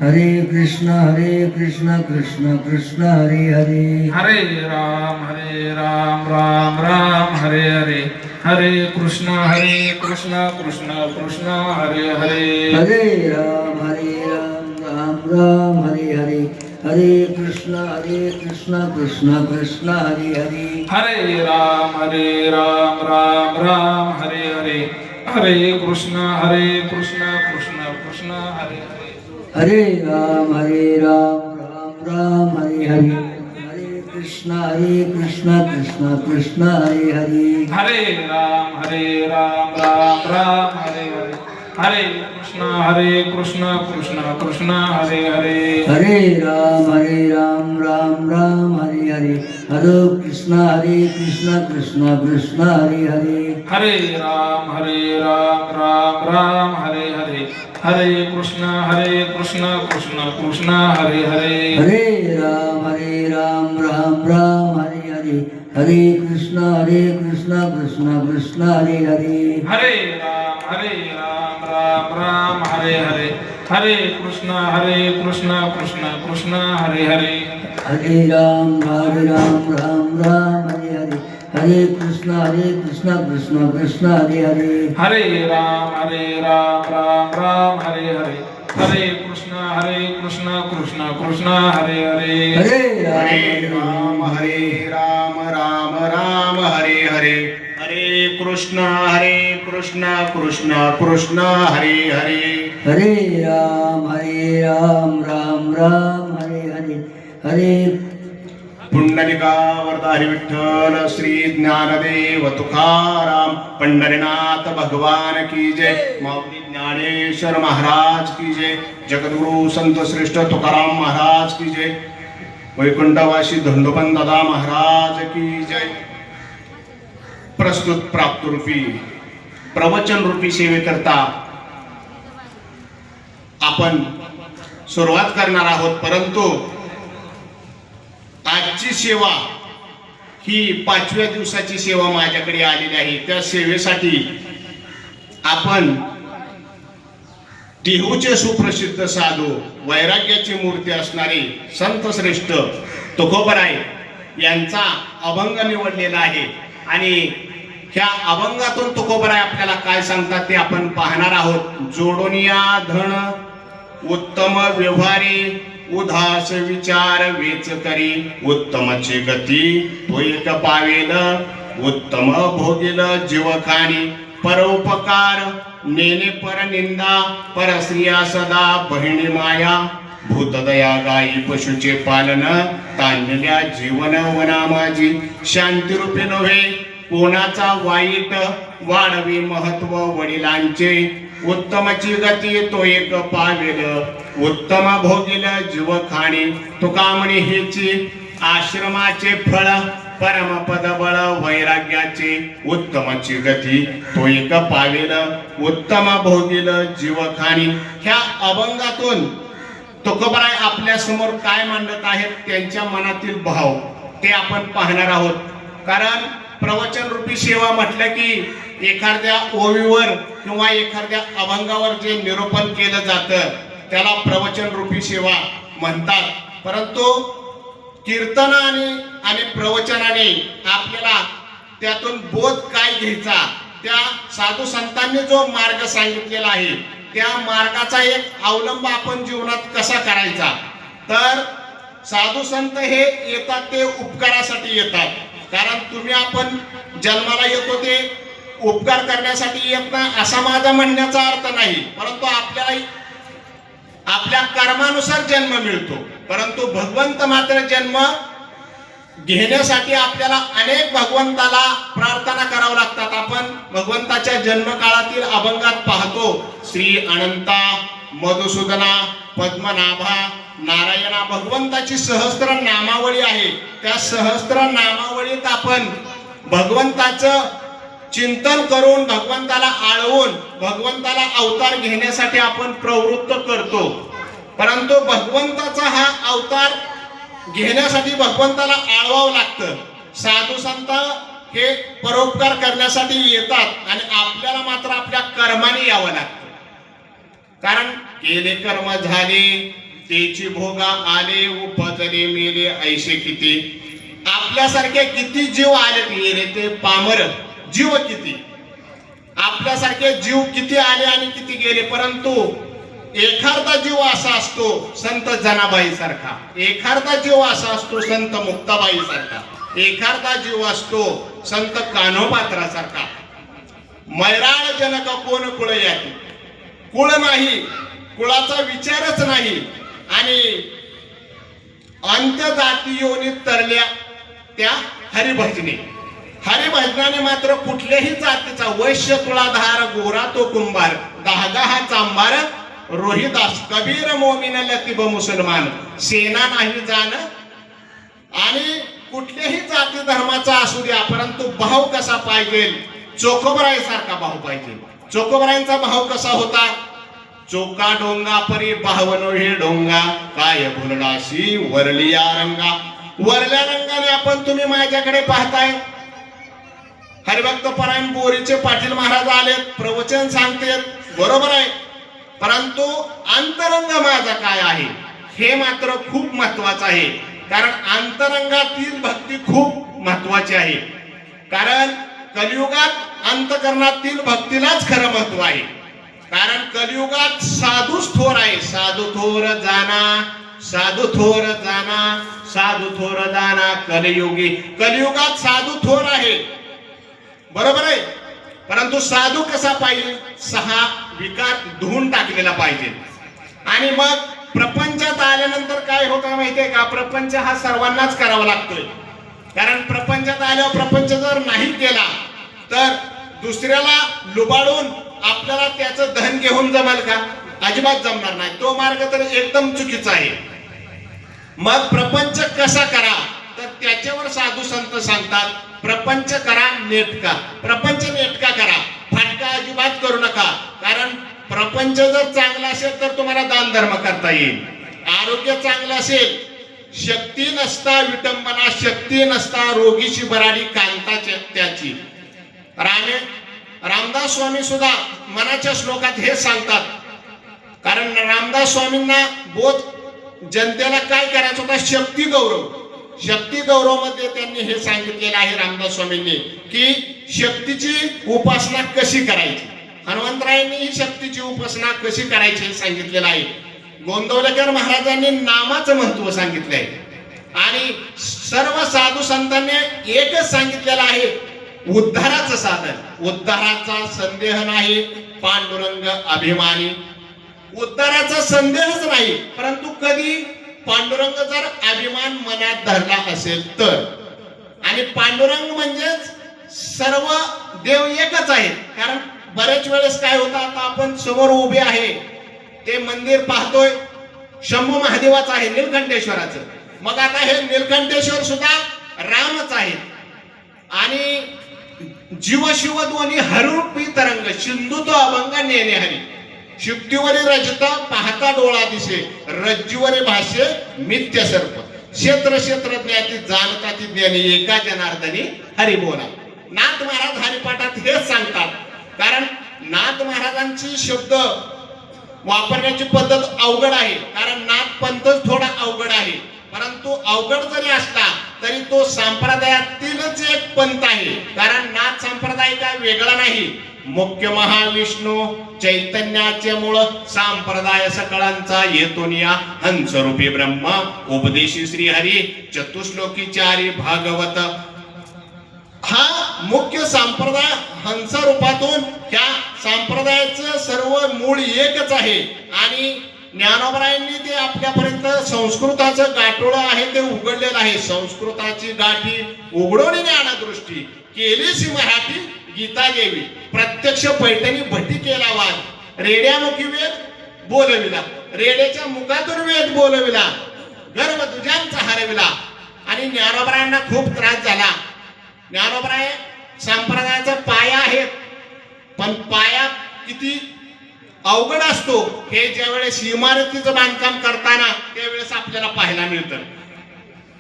हरे कृष्ण कृष्ण कृष्ण हरे हरे हरे राम राम राम हरे हरे हरे कृष्ण कृष्ण कृष्ण हरे हरे हरे राम राम राम हरे हरे हरे कृष्ण कृष्ण कृष्ण हरे हरे हरे राम राम राम हरे हरे हरे कृष्ण कृष्ण कृष्ण हरे हरे हरे राम राम राम हरे हरे हरे कृष्ण कृष्ण कृष्ण हरे हरे हरे राम राम राम हरे हरे हरे कृष्ण कृष्ण हरे हरे हरे राम राम हरे हरे हरे कृष्ण कृष्ण कृष्ण हरे हरे हरे राम राम हरे हरे हरे कृष्ण कृष्ण कृष्ण हरे हरे हरे राम राम हरे हरे हरे कृष्ण कृष्ण कृष्ण हरे हरे हरे राम राम हरे हरे हरे कृष्ण कृष्ण कृष्ण हरे हरे हरे राम राम हरे हरे हरे कृष्ण कृष्ण कृष्ण हरे हरे हरे राम राम हरे हरे हरे कृष्ण कृष्ण कृष्ण हरे हरे हरे राम राम हरे हरे हरे कृष्ण कृष्ण कृष्ण हरे हरे हरे राम राम हरे हरे हरे पुंडलिकावरदा हरी विठ्ठल श्री ज्ञानदेव तुकाराम पंढरीनाथ भगवान की जय माऊली ज्ञानेश्वर महाराज की जय जगद्गुरु संत श्रेष्ठ तुकाराम महाराज की जय वैकुंठवासी धंडोपंत दादा महाराज की जय प्रस्तुत प्राप्तरूपी प्रवचन रूपी सेवेकरता आपण सुरुवात करणार आहोत, परंतु आजची सेवा ही 5व्या दिवसाची सेवा माझ्याकडे आलेली आहे. त्या सेवेसाठी आपण देहूचे सुप्रसिद्ध साधू वैराग्याची मूर्ती असणारे संत श्रेष्ठ तुकोबराय यांचा अभंग निवडलेला आहे आणि ह्या अभंगातून तुकोबराय आपल्याला काय सांगतात ते आपण पाहणार आहोत. जोडोनिया धन उत्तम व्यवहारी उदास विचार वेच करी उत्तमची गती तो एक पावेल उत्तम भोगील जीवखाणी परोपकार नेने पर निंदा परस्त्रिया सदा बहिणी माया भूतदया गायी पशुचे पालन तांडल्या जीवन वना माझी शांती रूपे नव्हे कोणाचा वाईट वाढवी महत्व वडिलांचे उत्तमची गती तो एक पावेल उत्तम भोगील जीवखाणी तुका म्हणे हेची आश्रमाचे फळ परमपद बळ वैराग्याचे उत्तमची गती तो एक पावेल उत्तम भोगील जीवखाणी. ह्या अभंगातून तुकोबराय आपल्या समोर काय मांडत आहेत त्यांच्या मनातील भाव ते आपण पाहणार आहोत. कारण प्रवचन रूपी सेवा म्हटलं की एखाद्या ओवीवर किंवा एखाद्या अभंगावर जे निरूपण केलं जातं त्याला प्रवचन रूपी सेवा म्हणतात. परंतु कीर्तनाने आणि प्रवचनाने आपल्याला त्यातून बोध काय घ्यायचा, त्या साधू संतांनी जो मार्ग सांगितलेला आहे त्या मार्गाचा एक अवलंब आपण जीवनात कसा करायचा. तर साधू संत हे येतात ते उपकारासाठी येतात. कारण तुम्ही आपण जन्माला येतो ते उपकार करण्यासाठी येत नाही असा माझा म्हणण्याचा अर्थ नाही, परंतु आपल्याला आपल्या कर्मानुसार जन्म मिळतो. परंतु भगवंत मात्र जन्म घेण्यासाठी आपल्याला अनेक भगवंताला प्रार्थना करावं लागतात. आपण भगवंताच्या जन्मकाळातील अभंगात पाहतो श्री अनंता मधुसूदना पद्मनाभा नारायणा भगवंताची सहस्त्र नामावळी आहे. त्या सहस्त्र नामावळीत आपण भगवंताचं चिंतन करून भगवंताला आळवून भगवंताला अवतार घेण्यासाठी आपण प्रवृत्त करतो. परंतु भगवंताचा हा अवतार घेण्यासाठी भगवंताला आळवावं लागतं. साधू संत हे परोपकार करण्यासाठी येतात आणि आपल्याला मात्र आपल्या कर्माने यावं लागतं. कारण केले कर्म झाले तेची भोगा आले उपजले मेले ऐसे किती. आपल्यासारखे किती जीव आले गेले ते पामर जीव किती. आपल्यासारखे जीव किती आले आणि किती गेले. परंतु एखादा जीव असा असतो संत जनाबाई सारखा, एखादा जीव असा असतो संत मुक्ताबाई सारखा, एखादा जीव असतो संत कान्होपात्रा सारखा. मैराळ जनक कोण कुळ याती. कुळ नाही, कुळाचा विचारच नाही. आणि अंत्य जाती योनीत तरल्या त्या हरिभजने. हरिभजनाने मात्र कुठल्याही जातीचा वैश्य तुळाधार गोरा तो कुंभार दहागा हा चांभार रोहिदास कबीर मोमीन लतीब मुसलमान सेना नाही जाण. आणि कुठल्याही जाती धर्माचा असू द्या, परंतु भाव कसा पाहिजे. चोखोबराय सारखा भाव पाहिजे. चोखोबरायांचा भाव कसा होता. चोका डोंगा परी भावनो हे डोंगा काय भुलडाशी वरलिया रंगा. वरल्या रंगाने आपण तुम्ही माझ्याकडे पाहताय. हरिभक्त परायण बोरीचे पाटील महाराज आलेत, प्रवचन सांगतेत, बरोबर आहे. परंतु अंतरंग माझा काय आहे हे मात्र खूप महत्वाचं आहे. कारण अंतरंगातील भक्ती खूप महत्वाची आहे. कारण कलियुगात अंतकरणातील भक्तीलाच खरं महत्व आहे. कारण कलियुगात साधूच थोर आहे. साधू थोर जाना, साधू थोर जाना, साधू थोर जाना कलियुगी. कलियुगात साधू थोर आहे, बरोबर आहे. परंतु साधू कसा पाहिजे. 6 विकार धुवून टाकलेला पाहिजे. आणि मग प्रपंचात आल्यानंतर काय होतं माहितीये का. प्रपंच हा सर्वांनाच करावा लागतोय. कारण प्रपंचात आल्यावर प्रपंच जर नाही केला तर दुसऱ्याला लुबाडून आपल्याला त्याचं धन घेऊन जमल का. अजिबात जमणार नाही. तो मार्ग तर एकदम चुकीचा आहे. मग प्रपंच कसा करा तर त्याच्यावर साधू संत सांगतात प्रपंच करा नेटका. प्रपंच नेटका करा, फाटका अजिबात करू नका. कारण प्रपंच जर चांगला असेल तर तुम्हाला दान धर्म करता येईल. आरोग्य चांगलं असेल, शक्ती नसता विटंबना, शक्ती नसता रोगीची बराडी कांता त्याची. रामदास स्वामी सुद्धा मनाच्या श्लोकात हे सांगतात. कारण रामदास स्वामींना बोध जनतेला काय करायचं होता. शक्ती गौरव. शक्ती गौरव मध्ये त्यांनी हे सांगितलेलं आहे रामदास स्वामींनी की शक्तीची उपासना कशी करायची. हनुमंतरायांनी ही शक्तीची उपासना कशी करायची हे सांगितलेलं आहे. गोंदवलेकर महाराजांनी नामाचं महत्व सांगितलंय. आणि सर्व साधू संतांनी एकच सांगितलेलं आहे उद्धाराचं साधन. उद्धाराचा संदेह नाही. पांडुरंग अभिमानी. उद्धाराचा संदेहच नाही. परंतु कधी पांडुरंग जर अभिमान मनात धरला असेल तर. आणि पांडुरंग म्हणजेच सर्व देव एकच आहे. कारण बरेच वेळेस काय होतं, आता आपण समोर उभे आहे ते मंदिर पाहतोय, शंभू महादेवाचं आहे, नीलकंठेश्वराचं. मग आता हे नीलकंठेश्वर सुद्धा रामच आहे. आणि जीव शिव दोन्ही हरुपी तरंग सिंधू तो अभंग नेणे हरी. शुक्तीवरी रजत पाहता डोळा दिसे, रज्जूवरी भाषे मिथ्य सर्प. क्षेत्र क्षेत्रज्ञाती जाणता ती ज्ञानी, एका जनार्दनी हरी बोला. नाथ महाराज हरिपाठात हेच सांगतात. कारण नाथ महाराजांची शब्द वापरण्याची पद्धत अवघड आहे. कारण नाथ पंथच थोडा अवघड आहे. परंतु अवघड जरी असला तरी तो संप्रदायातीलच एक पंथ आहे. कारण नाथ संप्रदाय काय वेगळा नाही. मुख्य महाविष्णू चैतन्याचे मूळ संप्रदाय सकळांचा येतोनिया हंसरूपी ब्रह्म उपदेशी श्री हरी चतुश्लोकी चारी भागवत. हा मुख्य संप्रदाय हंस रूपातून ह्या संप्रदायाचं सर्व मूळ एकच आहे. आणि ज्ञानोबरायांनी ते आपल्यापर्यंत संस्कृताचं गाठोडं आहे ते उघडलेलं आहे. संस्कृताची गाठी उघडवणी ज्ञानदृष्टी केलीशी मराठी गीता देवी. प्रत्यक्ष पैठणी भट्टी केला वाद. रेड्यामुखी वेद बोलविला, रेड्याच्या मुखातून वेद बोलविला, गर्भ तुझ्यांचा हरविला. आणि ज्ञानोबरायांना खूप त्रास झाला. ज्ञानोबराय संप्रदायाचा पाया आहे. पण पाया किती अवघड असतो हे ज्यावेळेस इमारतीचं बांधकाम करताना त्यावेळेस आपल्याला पाहायला मिळतं.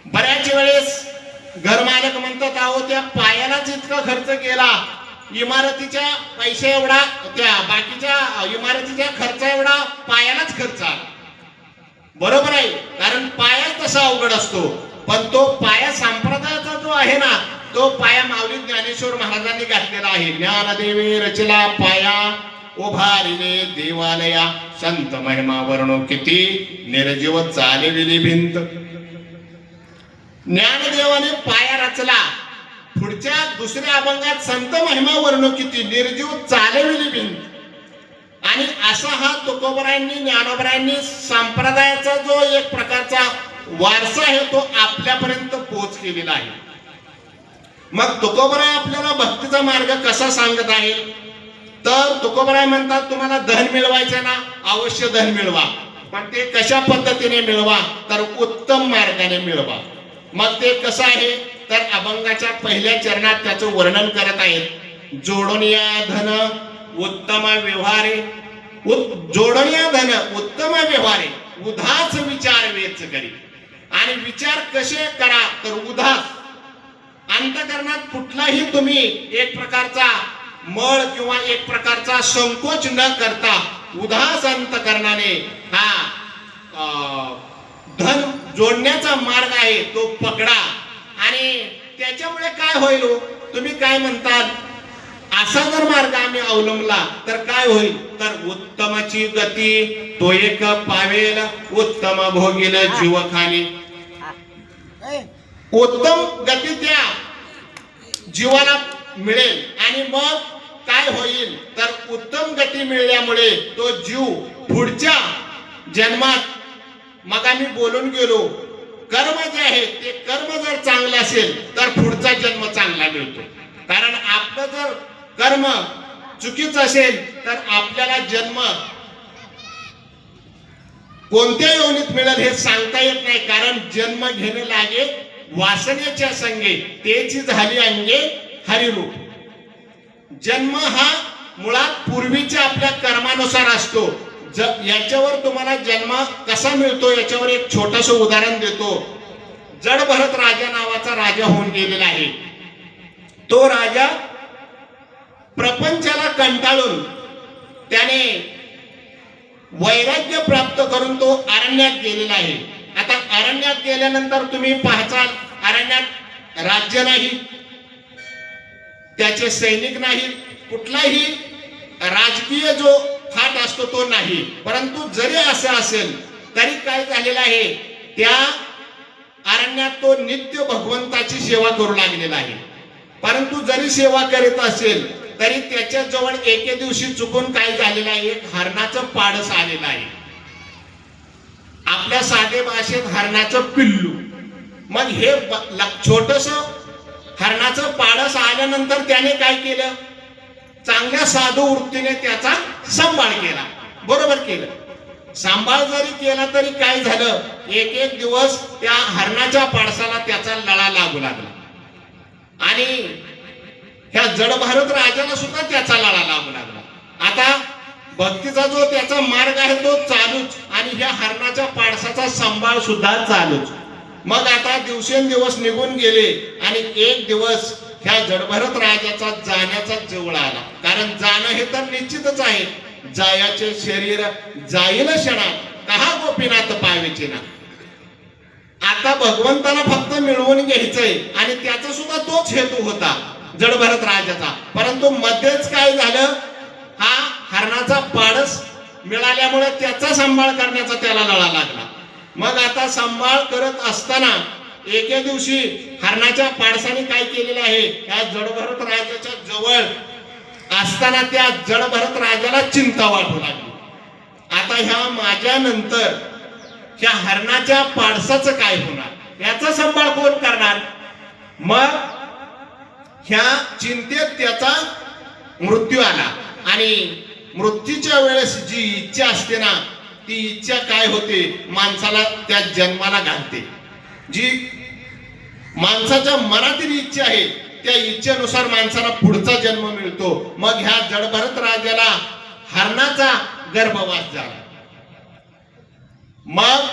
बऱ्याच वेळेस घरमालक म्हणतात अहो त्या पायालाच इतका खर्च केला, इमारतीच्या पैसे एवढा, त्या बाकीच्या इमारतीच्या खर्च एवढा पायालाच खर्च आला. बरोबर आहे, कारण पाया तसा अवघड असतो, पण तो पाया संप्रदायाचा जो आहे ना, तो पाया माऊली ज्ञानेश्वर महाराजांनी घातलेला आहे. ज्ञानदेवे रचला पाया, उभारिले देवालया, संत महिमा वर्णो किती, निर्जीव चालविली भिंत. ज्ञानदेवाने पाया रचला, पुढच्या दुसऱ्या अभंगात संत महिमा वर्णो किती, निर्जीव चालविली भिंत. आणि असा हा तुकोबरायांनी ज्ञानोबरायांनी संप्रदायाचा जो एक प्रकारचा वारसा आहे तो आपल्यापर्यंत पोहोच केलेला आहे. मग तुकोबराय आपल्याला भक्तीचा मार्ग कसा सांगत आहे, तर तुकोबराय म्हणतात तुम्हाला धन मिळवायचं ना, अवश्य धन मिळवा, पण ते कशा पद्धतीने मिळवा, तर उत्तम मार्गाने मिळवा. मग ते कसं आहे, तर अभंगाच्या पहिल्या चरणात त्याचं वर्णन करत आहेत. जोडोनिया धन उत्तम व्यवहारे, जोडोनिया धन उत्तम व्यवहारे, उदास विचार वेच करी. आणि विचार कसे करा, तर उदास, अंतकरणात कुठलाही तुम्ही एक प्रकारचा मळ किंवा एक प्रकारचा संकोच न करता उदास अंतकरणाने हा धन जोडण्याचा मार्ग आहे तो पकडा. आणि त्याच्यामुळे काय होईल, तुम्ही काय म्हणतात, असा जर मार्ग आम्ही अवलंबला तर काय होईल, तर उत्तमाची गती तो एक पावेल, उत्तम भोगील जीवखानी. उत्तम गती त्या जीवाला मिळेल आणि मग काय होईल, तर उत्तम गती मिळाल्यामुळे तो जीव पुढच्या जन्मात, मग आम्ही बोलून गेलो, कर्म जे आहे ते कर्म जर चांगलं असेल तर पुढचा जन्म चांगला मिळतो. कारण आपलं जर कर्म चुकीचं असेल तर आपल्याला जन्म कोणत्या योनीत मिळेल हे सांगता येत नाही. कारण जन्म घेणे लागे वासनेच्या संगे, तेची झाली अंगे हरिरूप. जन्म हा मुळात पूर्वीच्या आपल्या कर्मानुसार असतो. याच्यावर तुम्हाला जन्म कसा मिळतो याच्यावर एक छोटस उदाहरण देतो. जडभरत राजा नावाचा राजा होऊन गेलेला आहे. तो राजा प्रपंचाला कंटाळून त्याने वैराग्य प्राप्त करून तो अरण्यात गेलेला आहे. आता अरण्यात गेल्यानंतर तुम्ही पाहचाल, अरण्यात राज्य नाही, त्याचे सैनिक नाही, कुठलाही राजकीय जो थाट असतो तो नाही. परंतु जरी असं असेल तरी काय झालेलं आहे, त्या अरण्यात तो नित्य भगवंताची सेवा करू लागलेला आहे. परंतु जरी सेवा करीत असेल तरी त्याच्या जवळ एके दिवशी चुकून काय झालेलं आहे, एक हरणाचं पाडस आलेलं आहे. आपल्या साधे भाषेत हरणाचं पिल्लू. मग हे छोटस हरणाचं पाडस आल्यानंतर त्याने काय केलं, चांगल्या साधू वृत्तीने त्याचा सांभाळ केला. बरोबर केलं. सांभाळ जरी केला तरी काय झालं, एक एक दिवस त्या हरणाच्या पाडसाला त्याचा लळा लागू लागला आणि ह्या जडभारत राजाला सुद्धा त्याचा लळा लागू लागला. आता भक्तीचा जो त्याचा मार्ग आहे तो चालूच आणि ह्या हरणाच्या पाडसाचा सांभाळ सुद्धा चालूच. मग आता दिवसेंदिवस निघून गेले आणि एक दिवस ह्या जडभरत राजाचा जाण्याचा जवळ आला. कारण जाणं हे तर निश्चितच आहे, जायाचे शरीर जाईल क्षणा, कहा गोपीनाथ पावेचे ना. आता भगवंताला फक्त मिळवून घ्यायचंय आणि त्याचा सुद्धा तोच हेतू होता जडभरत राजाचा. परंतु मध्येच काय झालं, हा हरणाचा पाडस मिळाल्यामुळे त्याचा सांभाळ करण्याचा त्याला लळा लागला. मग आता सांभाळ करत असताना एके दिवशी हरणाच्या पाडसाने काय केलेलं आहे, या जडभरत राजाच्या जवळ असताना त्या जडभरत राजाला चिंता वाटू लागली. आता ह्या माझ्या नंतर ह्या हरणाच्या पाडसाचं काय होणार, याचा सांभाळ कोण करणार. मग ह्या चिंतेत त्याचा मृत्यू आला आणि मृत्यूच्या वेळेस जी इच्छा असते ना, ती इच्छा काय होते, माणसाला त्या जन्माला घालते. जी माणसाच्या मनातील इच्छा आहे त्या इच्छेनुसार माणसाला पुढचा जन्म मिळतो. मग ह्या जडभरत राजाला हरणाचा गर्भवास झाला. मग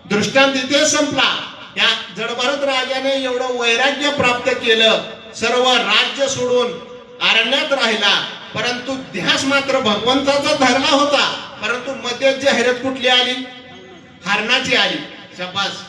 दृष्टांत इथे संपला. या जडभरत राजाने एवढं वैराग्य प्राप्त केलं, सर्व राज्य सोडून अरण्यात राहिला, परंतु ध्यास मात्र भगवंताचा धरला होता. परंतु मध्ये जाहिरात कुठली आली, हरणाची आली. शबास,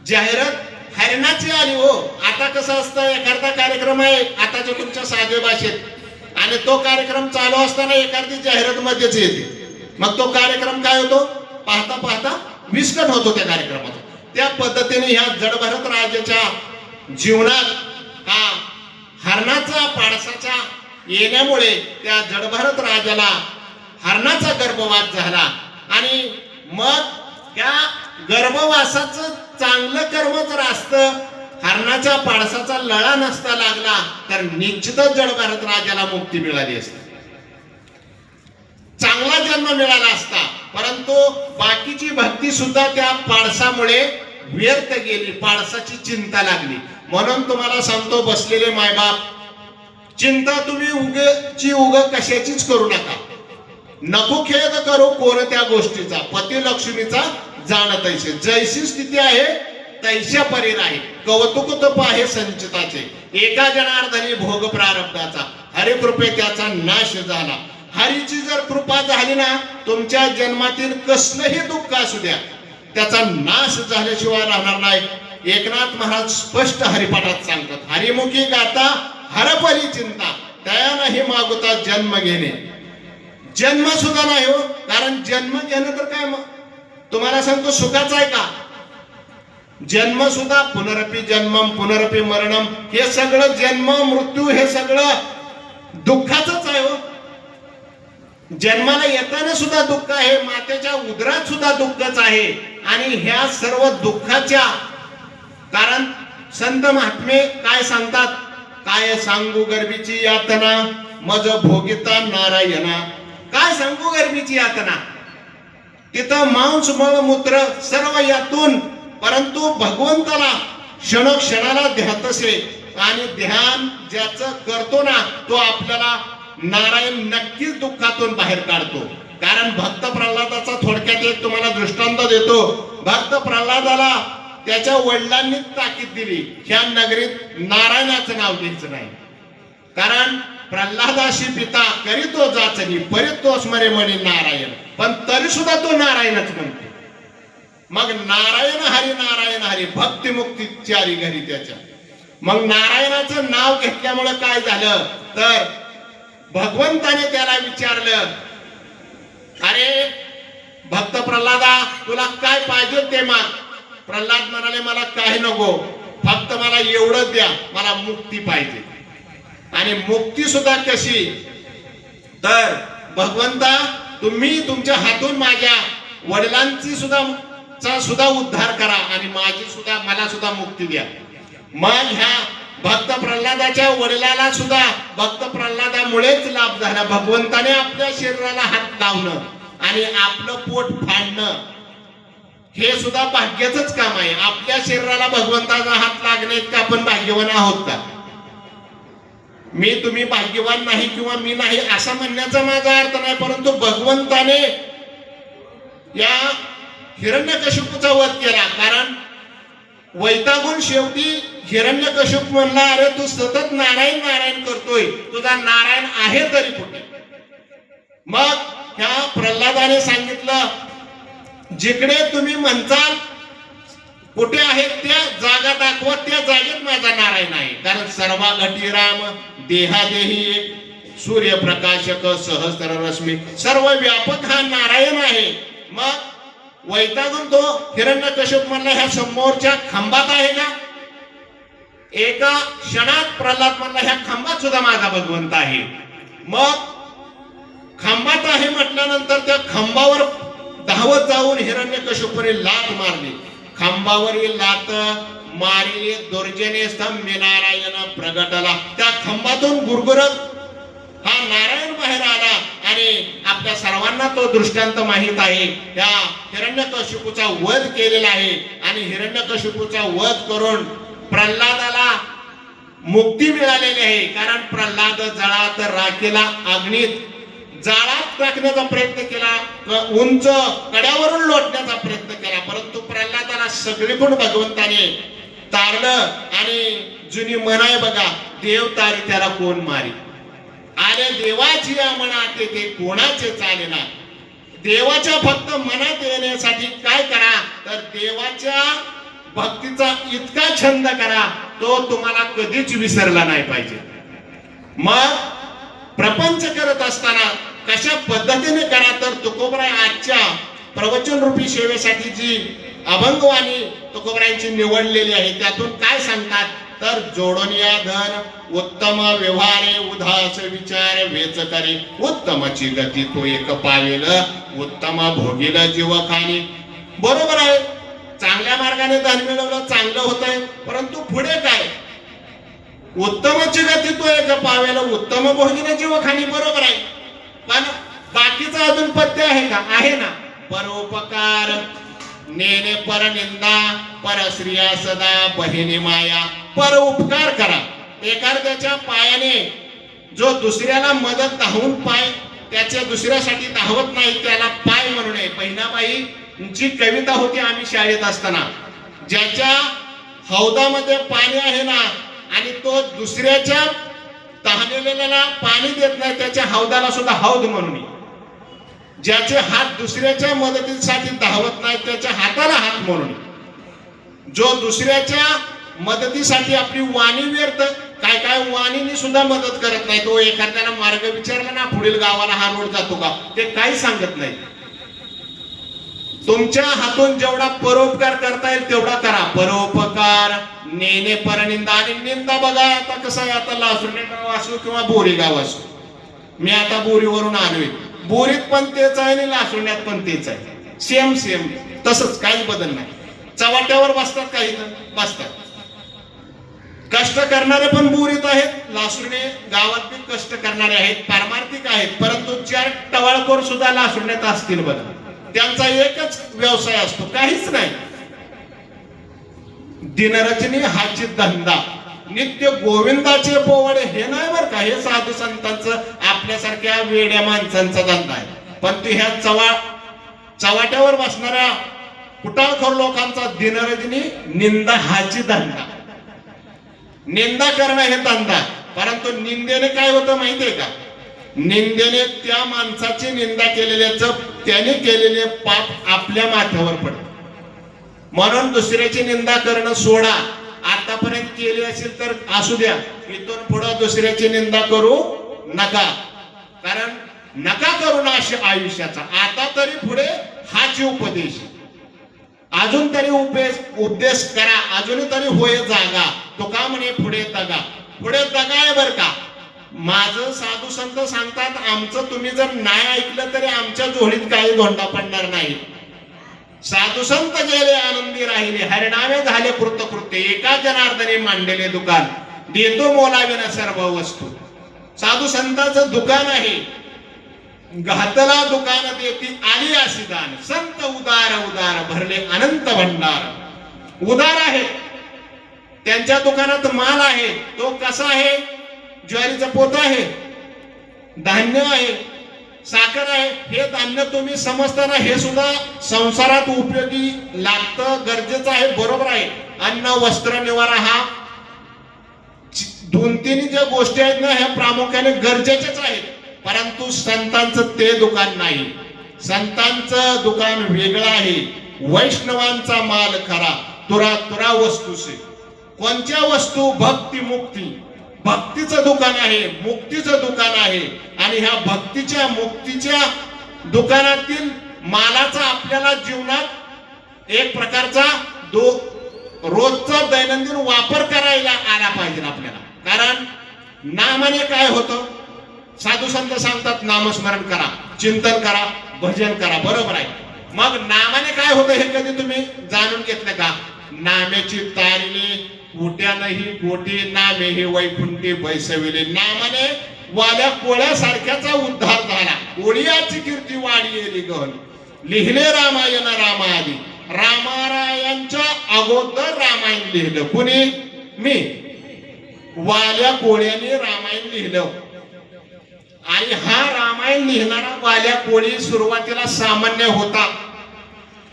जाहिरात हरणाची आली हो. आता कसं असतं, एखादा कार्यक्रम आहे आताच्या तुमच्या साध्या भाषेत आणि तो कार्यक्रम चालू असताना एखादी जाहिरात मध्येच येते. मग तो कार्यक्रम काय होतो, पाहता पाहता विस्कट होतो त्या कार्यक्रमाचा. त्या पद्धतीने ह्या जडभरत राजाच्या जीवनात हा हरणाचा पाडसाचा येण्यामुळे त्या जडभरत राजाला हरणाचा गर्भवास झाला आणि मग त्या गर्भवासाचं चांगलं कर्म जर असतं, हरणाच्या पाडसाचा लळा नसता लागला तर निश्चितच जडभरत राजाला मुक्ती मिळाली असती, चांगला जन्म मिळाला असता. परंतु बाकीची भक्ती सुद्धा त्या पाडसामुळे व्यर्थ गेली, पाडसाची चिंता लागली. म्हणून तुम्हाला सांगतो, बसलेले मायबाप, चिंता तुम्ही उग कशाचीच करू नका. नको खेद करू कोणत्या गोष्टीचा, पती लक्ष्मीचा जाणतैसे. जैसी स्थिती आहे तैशा परीर आहे, कौतुक तप आहे संचिताचे. एका जनार्दनी भोग प्रारब्धाचा, हरिकृपे त्याचा नाश झाला. हरीची जर कृपा झाली ना, तुमच्या जन्मातील कसलंही दुःख असू द्या, त्याचा नाश झाल्याशिवाय राहणार नाही. एकनाथ महाराज स्पष्ट हरिपाठात सांगतात, हरिमुखी गाता हरपरी चिंता, त्या नाही मागुता जन्म घेणे. जन्म सुद्धा नाही हो, कारण जन्म घेणं तर काय तुम्हाला सांगतो सुखाचं आहे का? जन्म सुद्धा पुनरपी जन्मम पुनरपी मरणम, हे सगळं जन्म मृत्यू हे सगळं दुःखाचंच आहे हो. जन्माला येताना सुद्धा दुःख आहे, मातेच्या उदरात सुद्धा दुःखच आहे. आणि ह्या सर्व दुःखाच्या कारण संत महात्मे काय सांगतात, काय सांगू गर्भीची यातना मज भोगिता नारायणा. काय सांगू गर्भीची यातना, तिथं मांस मळ मूत्र सर्व यातून, परंतु भगवंताला क्षणोक्षणाला ध्यातसे. आणि ध्यान ज्याचं करतो ना, तो आपल्याला नारायण नक्कीच दुःखातून बाहेर काढतो. कारण भक्त प्रल्हादाचा थोडक्यात एक तुम्हाला दृष्टांत देतो. भक्त प्रल्हादाला त्याच्या वडिलांनी ताकीद दिली, ह्या नगरीत नारायणाचं नाव घ्यायचं नाही, कारण प्रल्हादाशी पिता करीतो जाचनी परितो स्मरे म्हणे नारायण. पण तरी सुद्धा तो नारायणच म्हणतो. मग नारायण हरी भक्ती मुक्ती चारी घरी त्याच्या. मग नारायणाचं नाव घेतल्यामुळे काय झालं तर भगवंताने त्याला विचारलं, अरे भक्त प्रल्हादा, तुला काय पाहिजे ते माग. प्रल्हाद म्हणाले, मला काही नको, फक्त मला एवढं द्या, मला मुक्ती पाहिजे. आणि मुक्ती सुद्धा कशी तर भगवंता, तुम्ही तुमच्या हातून माझ्या वडिलांची सुद्धा उद्धार करा आणि माझी सुद्धा मला सुद्धा मुक्ती द्या. मग ह्या भक्त प्रल्हादाच्या वडिलाला सुद्धा भक्त प्रल्हादामुळेच लाभ झाला. भगवंताने आपल्या शरीराला हात लावणं आणि आपलं पोट फाडणं हे सुद्धा भाग्याचंच काम आहे. आपल्या शरीराला भगवंताचा हात लागणे इतकं आपण भाग्यवान आहोत का? मी तुम्ही भाग्यवान नाही किंवा मी नाही असा म्हणण्याचा माझा अर्थ नाही, परंतु भगवंताने या हिरण्यकशिपूचा वध केला. कारण वैतागून शेवटी हिरण्यकशिप म्हणला, अरे तू सतत नारायण नारायण करतोय, तुझा नारायण आहे तरी कुठे? मग ह्या प्रल्हादाने सांगितलं, जिकडे तुम्ही म्हणताल कुठे आहेत त्या जागा दाखवा, त्या जागेत माझा नारायण आहे. कारण सर्वा घटी राम देहादेही सूर्यप्रकाशक सहस्र रश्मी, सर्व व्यापक हा नारायण आहे. मग वैतागून तो हिरण्यकशिप म्हणला, ह्या समोरच्या खांबात आहे का? एका क्षणात प्रल्हाद म्हणला, ह्या खांबात सुद्धा माझा भगवंत आहे. मग खांबात आहे म्हटल्यानंतर त्या खांबावर धावत जाऊन हिरण्यकशिपूने लात मारली. खांबावरील लात मारी दुर्जने स्तंभ नारायण प्रगटला. त्या खांबातून गुरगुरत हा नारायण बाहेर आला. आणि आपल्या सर्वांना तो दृष्टांत माहित आहे. त्या हिरण्यकशिपूचा वध केलेला आहे आणि हिरण्यकशिपूचा वध करून प्रल्हादाला मुक्ती मिळालेली आहे. कारण प्रल्हाद जळात राखेला अग्नीत जाळात टाकण्याचा प्रयत्न केला, उंच कड्यावरून लोटण्याचा प्रयत्न केला, परंतु प्रल्हादाला सगळीकडून भगवंताने तारलं. आणि जुनी म्हण आहे बघा, देव तारी त्याला कोण मारी. आले देवाची म्हणा ते कोणाचे चालेना. देवाच्या फक्त मनात येण्यासाठी काय करा, तर देवाच्या भक्तीचा इतका छंद करा तो तुम्हाला कधीच विसरला नाही पाहिजे. मग प्रपंच करत असताना कशा पद्धतीने करा, तर तुकोबराय आजच्या प्रवचन रूपी सेवेसाठी जी अभंगवाणी तुकोबरायांची निवडलेली आहे त्यातून काय सांगतात, तर जोडोनिया धन उत्तम व्यवहारे उदास विचार वेच करे उत्तमची गती तो एक पावेल उत्तम भोगील जीवखानी. बरोबर आहे, चांगल्या मार्गाने धन मिळवलं चांगलं होत आहे, परंतु पुढे काय, उत्तमची गती तो एक पावेल उत्तम भोगील जीवखानी. बरोबर आहे, पण बाकीचा अजून पत्ते आहे का, आहे ना. परोपकार नेने पर निंदा परश्रिया सदा बहिणी माया. पर उपकार करा, एखाद्याच्या पायाने जो दुसऱ्याला मदत धावून पाय त्याच्या दुसऱ्यासाठी धावत नाही त्याला पाय म्हणू नये. बहिणाबाई जी कविता होती आम्ही शाळेत असताना, ज्याच्या हौदामध्ये पाणी आहे ना आणि तो दुसऱ्याच्या तहानलेल्याला पाणी देत नाही त्याच्या हौदाला सुद्धा हौद म्हणू नये. ज्याचे हात दुसऱ्याच्या मदतीसाठी धावत नाही त्याच्या हाताला हात म्हणून. जो दुसऱ्याच्या मदतीसाठी आपली वाणी व्यर्थ काय काय वाणीने सुद्धा मदत करत नाही, तो एखाद्याला मार्ग विचारला ना पुढील गावाला हा रोड जातो का ते काही सांगत नाही. तुमच्या हातून जेवढा परोपकार करता येईल तेवढा करा. परोपकार नेने परनिंदा. आणि निंदा बघा आता कसं आहे, आता लासुर्णे गाव असो किंवा बोरी गाव असो, मी आता बोरीवरून आलोय, बोरीत पण तेच आहे आणि लासुर्ण्यात पण तेच आहे, सेम सेम तसंच, काहीच बदल नाही. चव्हाट्यावर बसतात काही बसतात, कष्ट करणारे पण बोरीत आहेत, लासुर्णे गावात बी कष्ट करणारे आहेत, पारमार्थिक आहेत, परंतु 4 टवाळखोर सुद्धा लासुर्ण्यात असतील बघा, त्यांचा एकच व्यवसाय असतो, काहीच नाही. दिनरचनी हाची धंदा, नित्य गोविंदाचे पोवडे, हे नाही बरं का, हे साधू संतांचं आपल्यासारख्या वेड्या माणसांचा धंदा आहे. पण ह्या चव्हाट्यावर बसणाऱ्या कुटाळखोर लोकांचा दिनरजनी निंदा हाची धंदा. निंदा करणं हे धंदा, परंतु निंदेने काय होतं माहितीये का, निंदेने त्या माणसाची निंदा केलेल्याचं त्याने केलेले पाप आपल्या माथ्यावर पडत. म्हणून दुसऱ्याची निंदा करणं सोडा. आतापर्यंत केली असेल तर असू द्या, इथून पुढे दुसऱ्याची निंदा करू नका, कारण नका करू ना आयुष्याचा. आता तरी पुढे हाची उपदेश, अजून तरी उपदेश करा, अजून तरी होय जागा. तो का म्हणे पुढे दगा, पुढे दगा आहे बर का. माझं साधू संत सांगतात, आमचं तुम्ही जर नाही ऐकलं तरी आमच्या जोडीत काही धोंडा पडणार नाही. साधू संत गेले आनंदी राहिले, हरिनामे झाले कृतकृत्य, एका जनार्दने मांडलेले दुकान, देतो मोलाविना सर्व वस्तू. साधू संतांचं दुकान आहे, घातला दुकान देती आली अशी दान, संत उदार उदार भरले अनंत भंडार. उदार आहे, त्यांच्या दुकानात माल आहे, तो कसा आहे, ज्वारीचा पोत आहे, धान्य आहे, साखर आहे. हे धान्य तुम्ही समजताना हे सुद्धा संसारात उपयोगी लागतं, गरजेचं आहे, बरोबर आहे. अन्न वस्त्र निवारा हा 2-3 ज्या गोष्टी आहेत ना ह्या प्रामुख्याने गरजेच्याच आहेत, परंतु संतांचं ते दुकान नाही. संतांचं दुकान वेगळं आहे. वैष्णवांचा माल खरा तुरा तुरा वस्तूसे. कोणत्या वस्तू, भक्ती मुक्ती, भक्तीचं दुकान आहे, मुक्तीचं दुकान आहे. आणि ह्या भक्तीच्या मुक्तीच्या दुकानातील मालाचा आपल्याला जीवनात एक प्रकारचा रोजचा दैनंदिन वापर करायला आला पाहिजे आपल्याला. कारण नामाने काय होतं, साधू संत सांगतात नामस्मरण करा, चिंतन करा, भजन करा, बरोबर आहे. मग नामाने काय होतं हे कधी तुम्ही जाणून घेतलं का. नामेची तारिली कुट्यानही कोटी, नामे हे वैकुंठी बैसविले. नामाने वाल्या कोळ्यासारख्याचा उद्धार झाला, कोळियाची कीर्ती वाढली गहन. लिहिले रामायण रामाआधी, रामारायांच्या अगोदर रामायण लिहिलं कुणी, मी. वाल्या कोळ्याने रामायण लिहिलं. आणि हा रामायण लिहिणारा वाल्या कोळी सुरुवातीला सामान्य होता,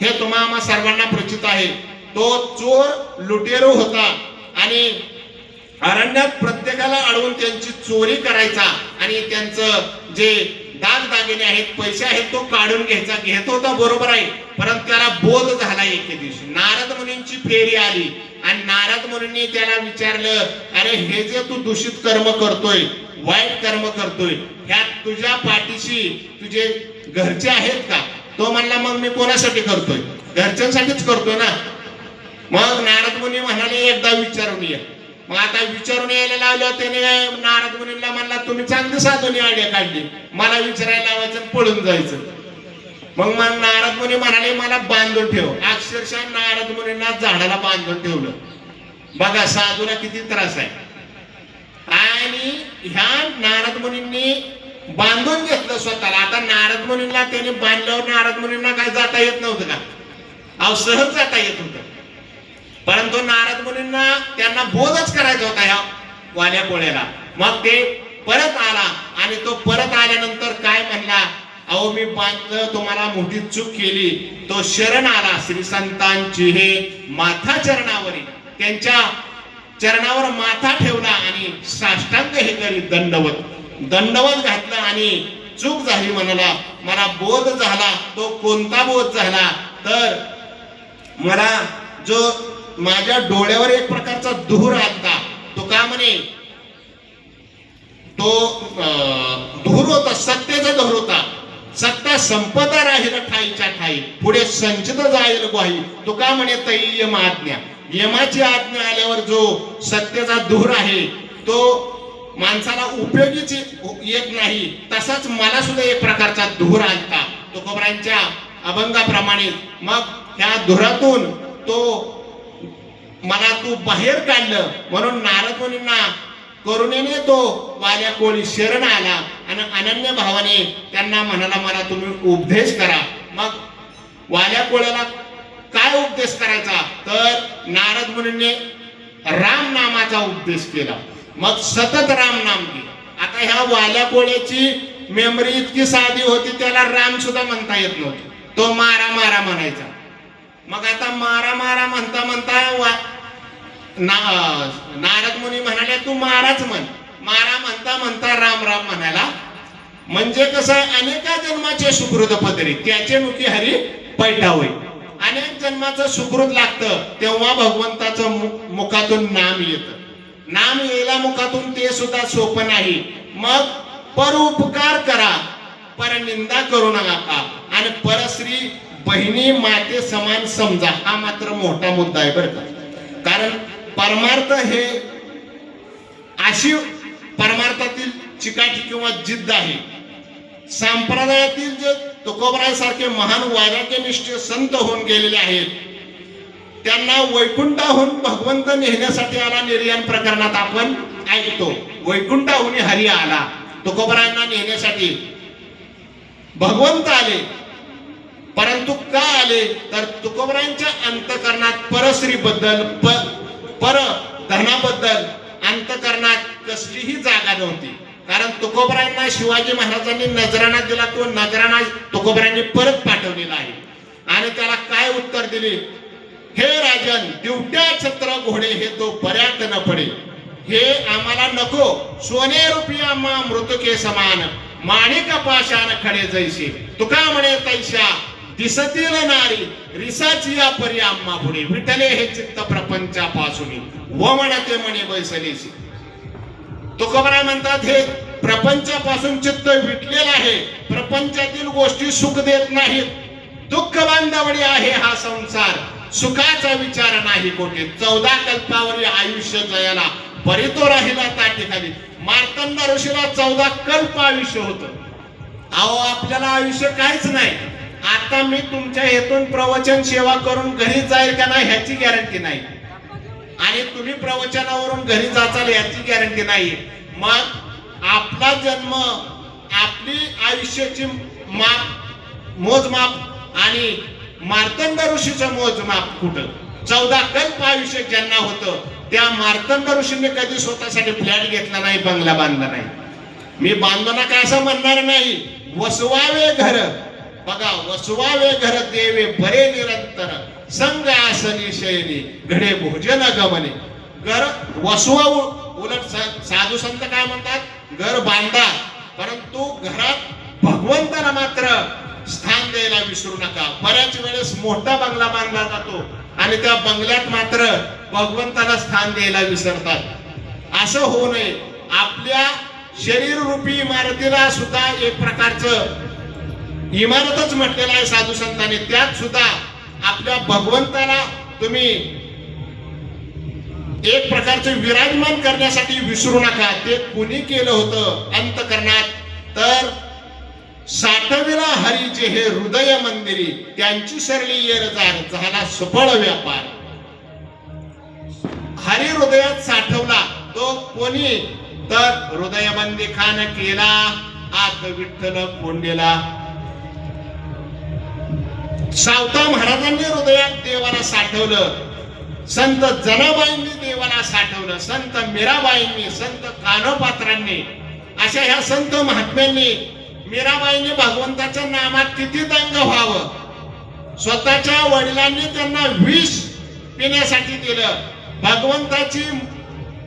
हे तुम्हा सर्वांना परिचित आहे. तो चोर लुटेरू होता आणि अरण्यात प्रत्येकाला अडवून त्यांची चोरी करायचा आणि त्यांचं जे दागदागिने आहेत, पैसे आहेत, तो काढून घ्यायचा, घेत होता बरोबर आहे, परंतु त्याला बोध झाला एके दिवशी. नारद मुनींची फेरी आली आणि नारद मुनींनी त्याला विचारलं, अरे हे जे तू दूषित कर्म करतोय, वाईट कर्म करतोय, ह्यात तुझ्या पाठीशी तुझे घरचे आहेत का? तो म्हणला, मग मी कोणासाठी करतोय? घरच्यांसाठीच करतोय ना. मग नारद मुनी म्हणाले, एकदा विचारून ये. मग आता विचारून यायला लावलं त्याने. नारद मुनींना म्हणला, तुम्ही चांगली साधूनी आयडिया काढली, मला विचारायला लावायचं आणि पळून जायचं. मग नारद मुनी म्हणाले, मला बांधून ठेव. अक्षरशः नारद मुनींना झाडाला बांधून ठेवलं. बघा साधूला किती त्रास आहे. आणि ह्या नारद मुनींनी बांधून घेतलं स्वतःला. आता नारद मुनींना त्यांनी बांधल्यावर नारद मुनींना काय जाता येत नव्हतं का? अहो सहज जाता येत होतं. परंतु नारद मुनींना त्यांना बोधच करायचा होता ह्या वाल्या कोळ्याला. मग ते परत आला आणि तो परत आल्यानंतर काय म्हणला, अहो मी बांधलं, तुम्हाला मोठी चूक केली. तो शरण आला श्री संतांची हे माथा चरणावरी, त्यांच्या चरणावर माथा ठेवला आणि साष्टांग हे करी दंडवत घातलं आणि चूक झाली म्हणाला, मला बोध झाला. तो कोणता बोध झाला तर मला जो माझ्या डोळ्यावर एक प्रकारचा धूर आलता, तो का म्हणे, तो धूर होता, सत्तेचा धूर होता. सत्ता संपदा राहील ठाईच्या ठाई, पुढे संचित जाईल ग्वाही. तो का म्हणे, तै यम आज्ञा, यमाची आज्ञा आल्यावर जो सत्तेचा धूर आहे तो माणसाला उपयोगीच येत नाही, तसाच मला सुद्धा एक प्रकारचा धूर आलता तुकोबरांच्या अभंगाप्रमाणे. मग ह्या धुरातून तो मला तू बाहेर काढलं. म्हणून नारद मुनींना करुणेने तो वाल्या कोळी शरण आला आणि अनन्य भावाने त्यांना म्हणाला, मला तुम्ही उपदेश करा. मग वाल्या कोळ्याला काय उपदेश करायचा तर नारद मुनींनी राम नामाचा उपदेश केला. मग सतत राम नाम घे. आता ह्या वाल्या कोळ्याची मेमरी इतकी साधी होती, त्याला राम सुद्धा म्हणता येत नव्हतं. तो मारा मारा म्हणायचा. मग आता मारा मारा म्हणता म्हणता नारद मुनी म्हणाले, तू माराच म्हण. मारा म्हणता म्हणता राम राम म्हणायला. म्हणजे कसं आहे, अनेका जन्माचे सुकृत पदरी त्याचे मुखी हरी पैठा होय. अनेक जन्माचं सुकृत लागतं तेव्हा भगवंताचं मुखातून नाम येतं. नाम येला मुखातून ते सुद्धा सोपं नाही. मग परोपकार करा, परनिंदा करू नका आणि परश्री बहिणी माते समान समजा. हा मात्र मोठा मुद्दा आहे बरं का. कारण परमार्थ हे अशी परमार्थातील चिकाटी किंवा जिद्द आहे. संप्रदायातील जे तुकोबरायसारखे महान वैराग्यनिष्ठ संत होऊन गेलेले आहेत, त्यांना वैकुंठाहून भगवंत नेण्यासाठी आला. निर्याण प्रकरणात आपण ऐकतो, वैकुंठाहून हरी आला. तुकोबरायांना नेण्यासाठी भगवंत आले. परंतु का आले तर तुकोबरायांच्या अंतकरणात परश्री बद्दल पर धनाबद्दल अंतकरणात कसलीही जागा नव्हती. कारण तुकोबरायांना शिवाजी महाराजांनी नजराणा दिला, तो नजराणा तुकोबरायांनी परत पाठवलेला आहे. आणि त्याला काय उत्तर दिले, हे राजन, दिवट्या छत्र घोडे हे तो पर्यात न पडे. हे आम्हाला नको, सोने रुपये आम्हा मृतके समान, माणिक पाषाण खडे जैसे. तुका म्हणे तैशा दिसतील नारी, रिसाची या परी आम्हा पुढे. विठले हे चित्त प्रपंचापासून व म्हणते म्हणे बैसलेशी. तुकोबराय म्हणतात, हे प्रपंचापासून चित्त विटलेलं आहे. प्रपंचातील गोष्टी सुख देत नाहीत. दुःख बांधवडी आहे हा संसार, सुखाचा विचार नाही कोठे. 14 कल्पावरी आयुष्य जयाला, परितो राहिला ताटेखाली. मार्तंड ऋषीला 14 कल्प आयुष्य होतं. अहो आपल्याला आयुष्य काहीच नाही. आता मी तुमच्या हेतून प्रवचन सेवा करून घरी जाईल का नाही ह्याची गॅरंटी नाही, आणि तुम्ही प्रवचनावरून घरी जाचाल याची गॅरंटी नाही. मग आपला जन्म, आपली आयुष्याची मोजमाप आणि मार्तंड ऋषीचं मोजमाप कुठं? 14 कल्प आयुष्य ज्यांना होतं त्या मार्तंड ऋषीने कधी स्वतःसाठी फ्लॅट घेतला नाही, बंगला बांधला नाही. मी बांधलो ना काय असं म्हणणार नाही. वसवावे घर, बघा, वसवावे घर देवे बरे निरंतर, संग आसनी शयनी घडे भोजन गमने. घर वसवा, उलट साधू संत काय म्हणतात, घर बांधा परंतु घरात भगवंताला मात्र स्थान द्यायला विसरू नका. बऱ्याच वेळेस मोठा बंगला बांधला जातो आणि त्या बंगल्यात मात्र भगवंताला स्थान द्यायला विसरतात. असं होऊ नये. आपल्या शरीर रूपी इमारतीला सुद्धा एक प्रकारचं इमारतच म्हटलेलं आहे साधू संतांनी. त्यात सुद्धा आपल्या भगवंताला तुम्ही एक प्रकारचे विराजमान करण्यासाठी विसरू नका. ते कुणी केलं होतं अंतकरणात तर साठविला हरीचे हे हृदय मंदिरी, त्यांची सरली येरजार झाला सफळ व्यापार. हरी हृदयात साठवला तो कोणी तर हृदय बंदी खान केला आत विठ्ठल कोंडेला. सावता महाराजांनी हृदयात देवाला साठवलं, संत जनाबाईंनी देवाला साठवलं, संत मीराबाईंनी, संत कान्होपात्रांनी, अशा ह्या संत महात्म्यांनी मीराबाईंनी भगवंताच्या नामात किती दंग व्हावं. स्वतःच्या वडिलांनी त्यांना विष पिण्यासाठी दिलं.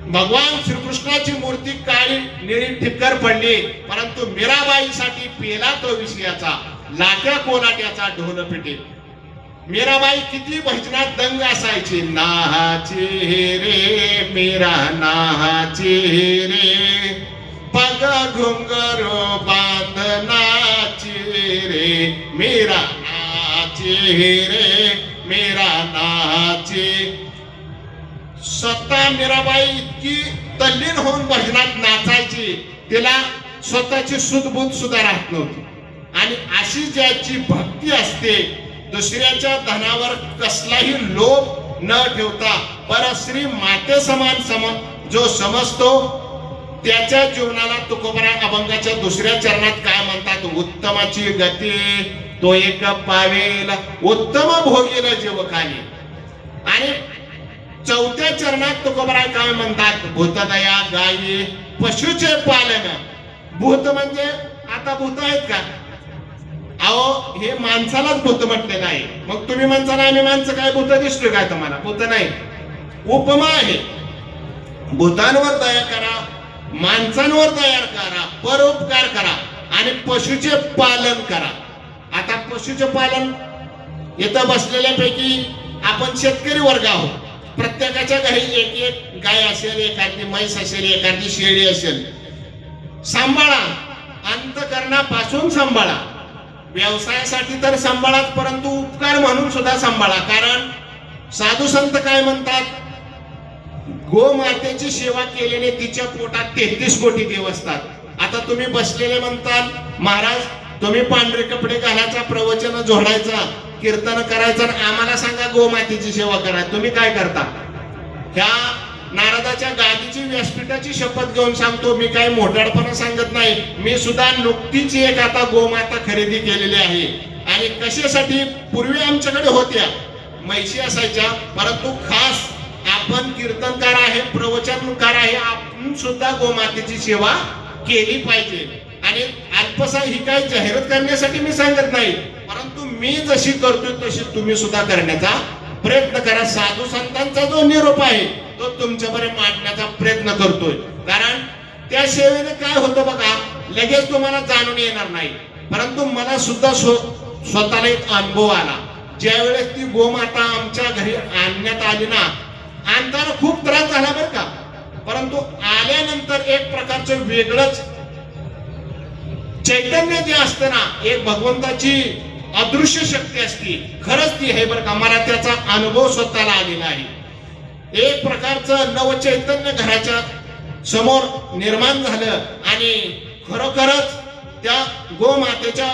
भगवान श्रीकृष्णाची मूर्ती काळी निळी ठिक्कर पडली, परंतु मीराबाईसाठी पेला तो विषयाचा लाट्या कोलाट्याचा ढोल पिटे. मीराबाई किती भजनात दंग असायची. नाहाचे रे मीरा नाहाचे रे, पग घुंगरो बांधनाचे रे, मीरा नाचे रे मीरा नाचे. स्वतः मीराबाई इतकी तल्लीन होऊन भजनात नाचायची, तिला स्वतःची सुधबुध सुद्धा राहत नव्हती. आणि अशी ज्याची भक्ती असते, दुसऱ्याच्या धनावर कसलाही लोभ न ठेवता परश्री माते समान जो समजतो, त्याच्या जीवनाला तुकोबराय अभंगाच्या दुसऱ्या चरणात काय म्हणतात, उत्तमाची गती तो एक पावेल, उत्तम भोगील जीवकाली. आणि चौथ्या चरणात तुकोबराय काय म्हणतात, भूतदया गायी पशुचे पालन. भूत म्हणजे आता भूत आहेत का? अहो हे माणसालाच भूत म्हटलेलं आहे. मग तुम्ही माणसाला आम्ही माणसं काय भूत दिसतोय काय तुम्हाला? भूत नाही, उपमा आहे. भूतांवर दया करा, माणसांवर दया करा, परोपकार करा आणि पशुचे पालन करा. आता पशुचे पालन, इथं बसलेल्यापैकी आपण शेतकरी वर्ग आहोत. प्रत्येकाच्या घरी एक एक गाय असेल, एखादी म्हैस असेल, एखादी शेळी असेल. सांभाळा, अंतकरणापासून सांभाळा. व्यवसायासाठी तर सांभाळाच, परंतु उपकार म्हणून सुद्धा सांभाळा. कारण साधू संत काय म्हणतात, गोमातेची सेवा केलेले तिच्या पोटात 33 कोटी देव असतात. आता तुम्ही बसलेले म्हणतात महाराज तुम्ही पांढरे कपडे घालायचा, प्रवचन जोडायचा, कीर्तन करायचं, आम्हाला सांगा गोमातेची सेवा करा. तुम्ही काय करता? ह्या नारदाच्या गादीची व्यासपीठाची शपथ घेऊन सांगतो, मी काही मोठ्यापणा सांगत नाही. मी सुद्धा नुकतीच एक आता गोमाता खरेदी केलेली आहे. आणि कशासाठी? पूर्वी आमच्याकडे होत्या म्हैशी असायच्या, परंतु खास आपण कीर्तनकार आहे, प्रवचनकार आहे, आपण सुद्धा गोमातेची सेवा केली पाहिजे. आणि अल्पसा ही काही जाहिरात करण्यासाठी मी सांगत नाही, परंतु मी जशी करतोय तशी तुम्ही सुद्धा करण्याचा प्रयत्न करा. साधू संतांचा जो निरोप आहे तो तुमच्यापर्यंत मांडण्याचा प्रयत्न करतोय. कारण त्या सेवेने काय होतं बघा, लगेच तुम्हाला जाणून येणार नाही, परंतु मला सुद्धा स्वतःला एक अनुभव आला. ज्या वेळेस ती गोमाता आमच्या घरी आणण्यात आली ना, आणताना खूप त्रास झाला बरं का, परंतु आल्यानंतर एक प्रकारचं वेगळंच चैतन्य जे असतं ना, एक भगवंताची अदृश्य शक्ती असते, खरंच ती आहे बरं का. मला त्याचा अनुभव स्वतःला आलेला आहे. एक प्रकारचं नवचैतन्य घराच्या समोर निर्माण झालं आणि खरोखरच त्या गोमातेच्या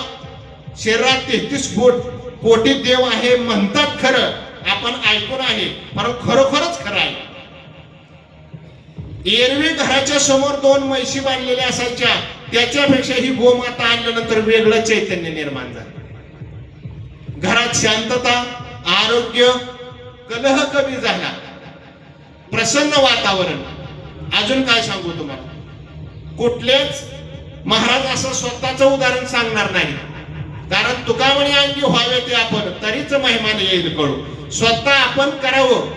शरीरात 33 कोटी देव आहे म्हणतात. खरं आपण ऐकून आहे, परंतु खरोखरच खरं आहे. एरवी घराच्या समोर 2 म्हैशी बांधलेल्या असायच्या, त्याच्यापेक्षा ही गोमाता आणल्यानंतर वेगळं चैतन्य निर्माण झालं. घरात शांतता, आरोग्य, कलह कमी झाला, प्रसन्न वातावरण. अजून काय सांगू तुम्हाला, कुठलेच महाराज असं स्वतःचं उदाहरण सांगणार नाही, कारण तुका म्हणे अंगी व्हावे ते आपण तरीच महिमान येईल कळू. स्वतः आपण करावं,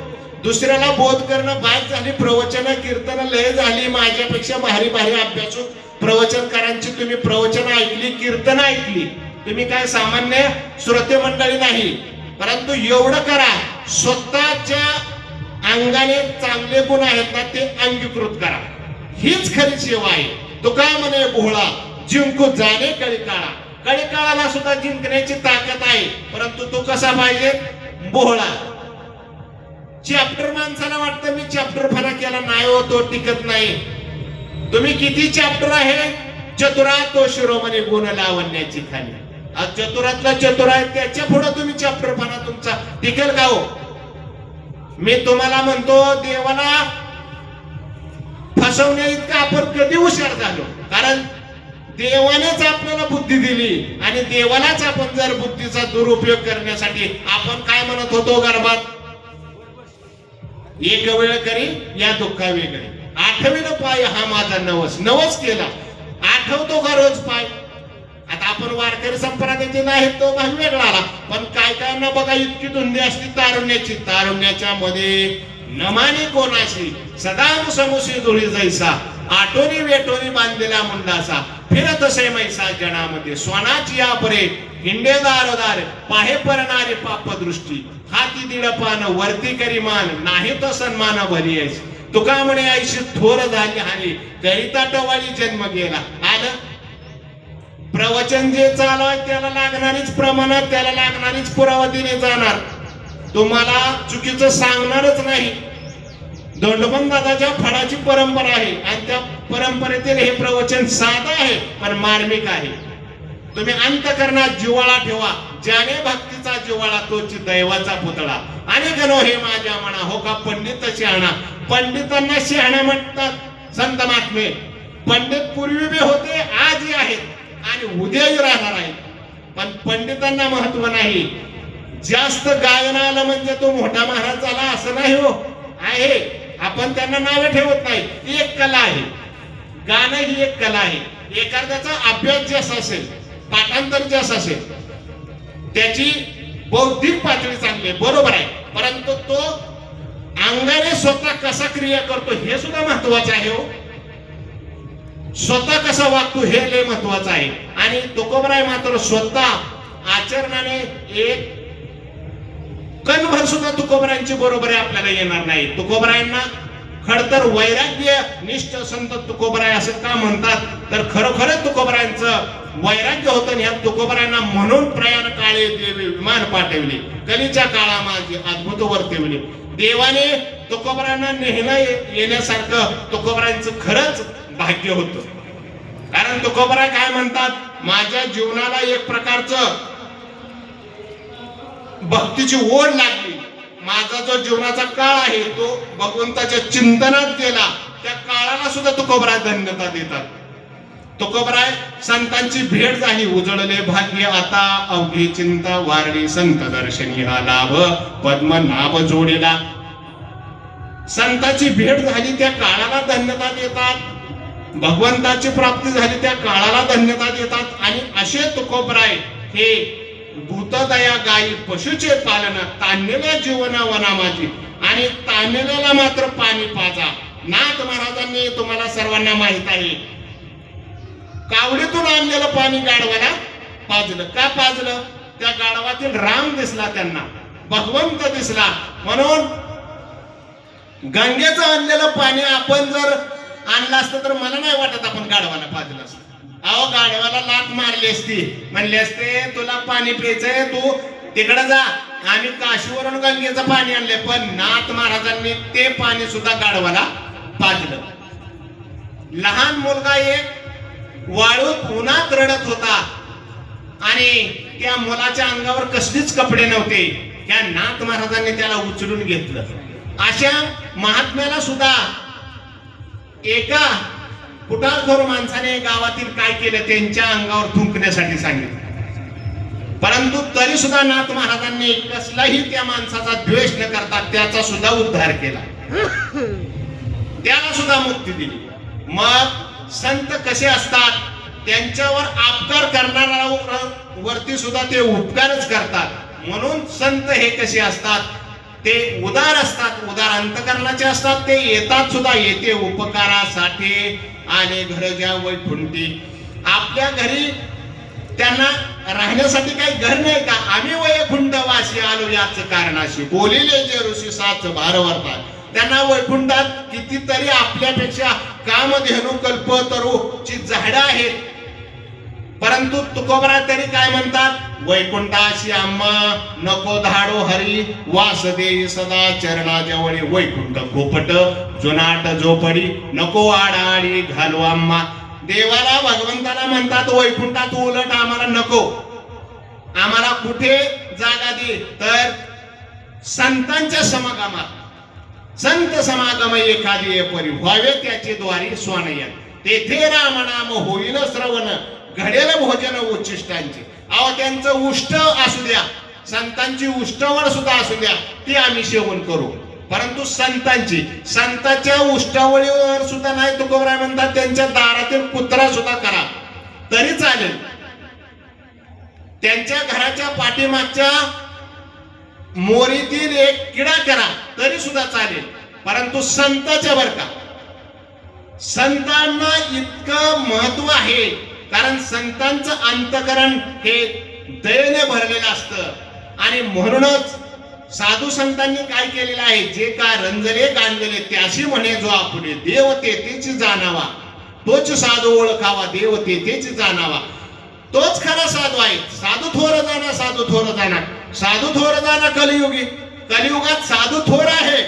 दुसऱ्याला बोध करणं बाद झाली, प्रवचन कीर्तन लय झाली, माझ्यापेक्षा भारी भारी अभ्यासू प्रवचनकारांची तुम्ही प्रवचन ऐकली, कीर्तन ऐकली, तुम्ही काय सामान्य श्रोते मंडळी नाही. परंतु एवढं करा, स्वतःच्या अंगाने चांगले गुण आहेत ना ते अंगीकृत करा. हीच खरी सेवा आहे. तुका म्हणे भोळा जिंकू जाणे कळीकाळा. कळीकाळाला सुद्धा जिंकण्याची ताकद आहे, परंतु तो कसा पाहिजे? भोळा. चॅप्टर माणसाला वाटतं मी चॅप्टरपणा केला नाही हो, तो टिकत नाही. तुम्ही किती चॅप्टर आहे? चतुरा तो शिरोमणी गुण लावण्याची खाली. चतुरातला चतुर आहे, त्याच्या पुढे तुम्ही चॅप्टरपणा तुमचा टिकेल का हो? मी तुम्हाला म्हणतो, देवाला फसवण्या इतका आपण कधी हुशार झालो? कारण देवानेच आपल्याला बुद्धी दिली आणि देवालाच आपण जर बुद्धीचा दुरुपयोग करण्यासाठी आपण काय म्हणत होतो गर्भात? एक वेळ करी या दुःखा वेगळे. आठवीनं पाय हा माझा नवस. नवस केला, आठवतो का रोज पाय? आता आपण वारकरी संप्रदायाचे नाही तो भाग वेगळा आला, पण काय काय ना बघा इतकी धुंदी असती तारुण्याची. तारुण्याच्या मध्ये नमानी कोणाशी सदा मुसमुसी धुळी जैसा, आठोनी वेटोनी बांधलेला मुंडासा, फिरत असे मैसा जनामध्ये सोनाची या परे हिंडे दारोदार पाहे परणारे पापदृष्टी, हाती दीड पान वरती करी मान नाही तो सन्मान भरी ऐशी. तुका म्हणे ऐशी थोर झाली हानी करिता टवाळी जन्म गेला. आलं प्रवचन जे चालू आहे त्याला लागणारीच प्रमाणात, त्याला लागणारीच पुरावा दिले जाणार. तुम्हाला चुकीचं सांगणारच नाही. दोंडोबन दादाच्या फडाची परंपरा आहे आणि त्या परंपरेतील हे प्रवचन साधं आहे पण मार्मिक आहे. तुम्ही अंतकरणात जिव्हाळा ठेवा. ज्याने भक्तीचा जिव्हाळा तोच दैवाचा पुतळा. आणि गणो हे माझ्या म्हणा हो का पंडित शहाणा. पंडितांना शहाणा म्हणतात संत महात्मे. पंडित पूर्वी बी होते, आजही आहेत आणि उद्याही राहणार आहेत. पण पंडितांना महत्व नाही. जास्त गायन आलं म्हणजे तो मोठा महाराज झाला असं नाही हो. आहे, आपण त्यांना नावे ठेवत नाही. ती एक कला आहे. गाणं ही एक कला आहे. एखाद्याचा अभ्यास जास्त असेल, पाठांतर जास्त असेल, त्याची बौद्धिक पातळी चांगली आहे, बरोबर आहे. परंतु तो अंगाने स्वतः कसा क्रिया करतो हे सुद्धा महत्वाचं आहे हो. स्वतः कसा वागतो हे लय महत्वाचं आहे. आणि तुकोबराय मात्र स्वतः आचरणाने एक कणभर सुद्धा तुकोबरायांची बरोबरी आपल्याला येणार नाही. तुकोबरायांना खडतर वैराग्य निष्ठ संत तुकोबराय असं का म्हणतात? तर खरोखरच तुकोबरायांचं वैराग्य होतं. ह्या तुकोबरायांना म्हणून प्रयाण काळे देवे विमान पाठवले, कलीच्या काळा माझे अद्भुत वर्तवले. देवाने तुकोबरायांना नेहला येण्यासारखं तुकोबरायांचं खरंच भाग्य होतं. कारण तुकोबराय काय म्हणतात? माझ्या जीवनाला एक प्रकारचं भक्तीची ओढ लागली. माझा जो जीवनाचा काळ आहे तो भगवंताच्या चिंतनात गेला. त्या काळाला सुद्धा तुकोबराय धन्यता देतात. तुकोबराय संतांची भेट झाली, उजळले भाग्य आता अवघी चिंता वारली संत दर्शनी हा लाभ पद्मनाभ जोडीला. संतांची भेट झाली त्या काळाला धन्यता देतात. भगवंताची प्राप्ती झाली त्या काळाला धन्यता देतात. आणि असे तुकोबराय हे भूतदया गायी पशुचे पालन ताणलेल्या जीवना वना माझी आणि ताणलेल्याला मात्र पाणी पाजा. नाथ महाराजांनी तुम्हाला सर्वांना माहित आहे कावडीतून आणलेलं पाणी गाढवाला पाजलं. का पाजलं? त्या गाढवातील राम दिसला, त्यांना भगवंत दिसला. म्हणून गंगेचं आणलेलं पाणी आपण जर आणलं असतं तर मला नाही वाटत आपण गाढवाला पाजलं असतं. अहो गाढवाला लाट मारली असती, म्हणले असते तुला पाणी प्यायचंय तू तिकडे जा, आम्ही काशीवरून गंगेचं पाणी आणले. पण नाथ महाराजांनी ते पाणी सुद्धा गाढवाला पाजलं. लहान मुलगा एक वाळूत उन्हात रडत होता आणि त्या मुलाच्या अंगावर कसलीच कपडे नव्हते. त्या नाथ महाराजांनी त्याला उचलून घेतलं. अशा महात्म्याला सुद्धा एका कुटाळखोर माणसाने गावातील काय केलं त्यांच्या अंगावर थुंकण्यासाठी सांगितलं. परंतु तरी सुद्धा नाथ महाराजांनी कसलाही त्या माणसाचा द्वेष न करता त्याचा सुद्धा उद्धार केला, त्याला सुद्धा मुक्ती दिली. मग संत कसे असतात? त्यांच्यावर अपकार करणारा वरती सुद्धा ते उपकारच करतात. म्हणून संत हे कसे असतात? ते उदार असतात, उदार अंतकरणाचे असतात. ते येतात सुद्धा, येते उपकारासाठी आले घर ज्या वैकुंठी. आपल्या घरी त्यांना राहण्यासाठी काही घर नाही का? आम्ही वैकुंठवासी आलो याच कारणाशी. बोलिले जे ऋषी साच भारवरतात. त्यांना वैकुंठात कितीतरी आपल्यापेक्षा कामधेनू कल्पतरूची झाडं आहेत, परंतु तुकोबरा तरी काय म्हणतात? वैकुंठाशी आम्हा नको धाडो हरी, वासदे सदा चरणा जवळी. वैकुंठ खोपट जुनाट झोपडी, नको आडाआडी घालू आम्हा. देवाला भगवंताला म्हणतात वैकुंठात उलट आम्हाला नको, आम्हाला कुठे जागा दे? तर संतांच्या समागमात. संत समागम एखादी परी व्हावे त्याचे द्वारी स्वानयन. तेथे रामनाम होईल श्रवण, घडेल भोजन उच्चिष्टांचे. अहो त्यांचं उष्ट असू द्या, संतांची उष्टवण सुद्धा असू द्या, ती आम्ही सेवन करू. परंतु संतांच्या उष्टावळीवर सुद्धा नाही तुकोबराय म्हणतात त्यांच्या दारातील कुत्रा सुद्धा करा तरी चालेल, त्यांच्या घराच्या पाठीमागच्या मोरीतील एक किडा करा तरी सुद्धा चालेल, परंतु संतांच्या बर का. संतांना इतकं महत्व आहे, कारण संतांचं अंतकरण हे दयेने भरलेलं असतं. आणि म्हणूनच साधू संतांनी काय केलेलं आहे? जे का रंजले गांजले त्याशी म्हणे जो आपुले, देव तेथेच जाणावा, तोच साधू ओळखावा, देव तेथेच जाणावा. तोच खरा साधू आहे. साधू थोर जाणा, साधू थोर जाणा, साधू थोर जाणा कलियुगी. कलियुगात साधू थोर आहे,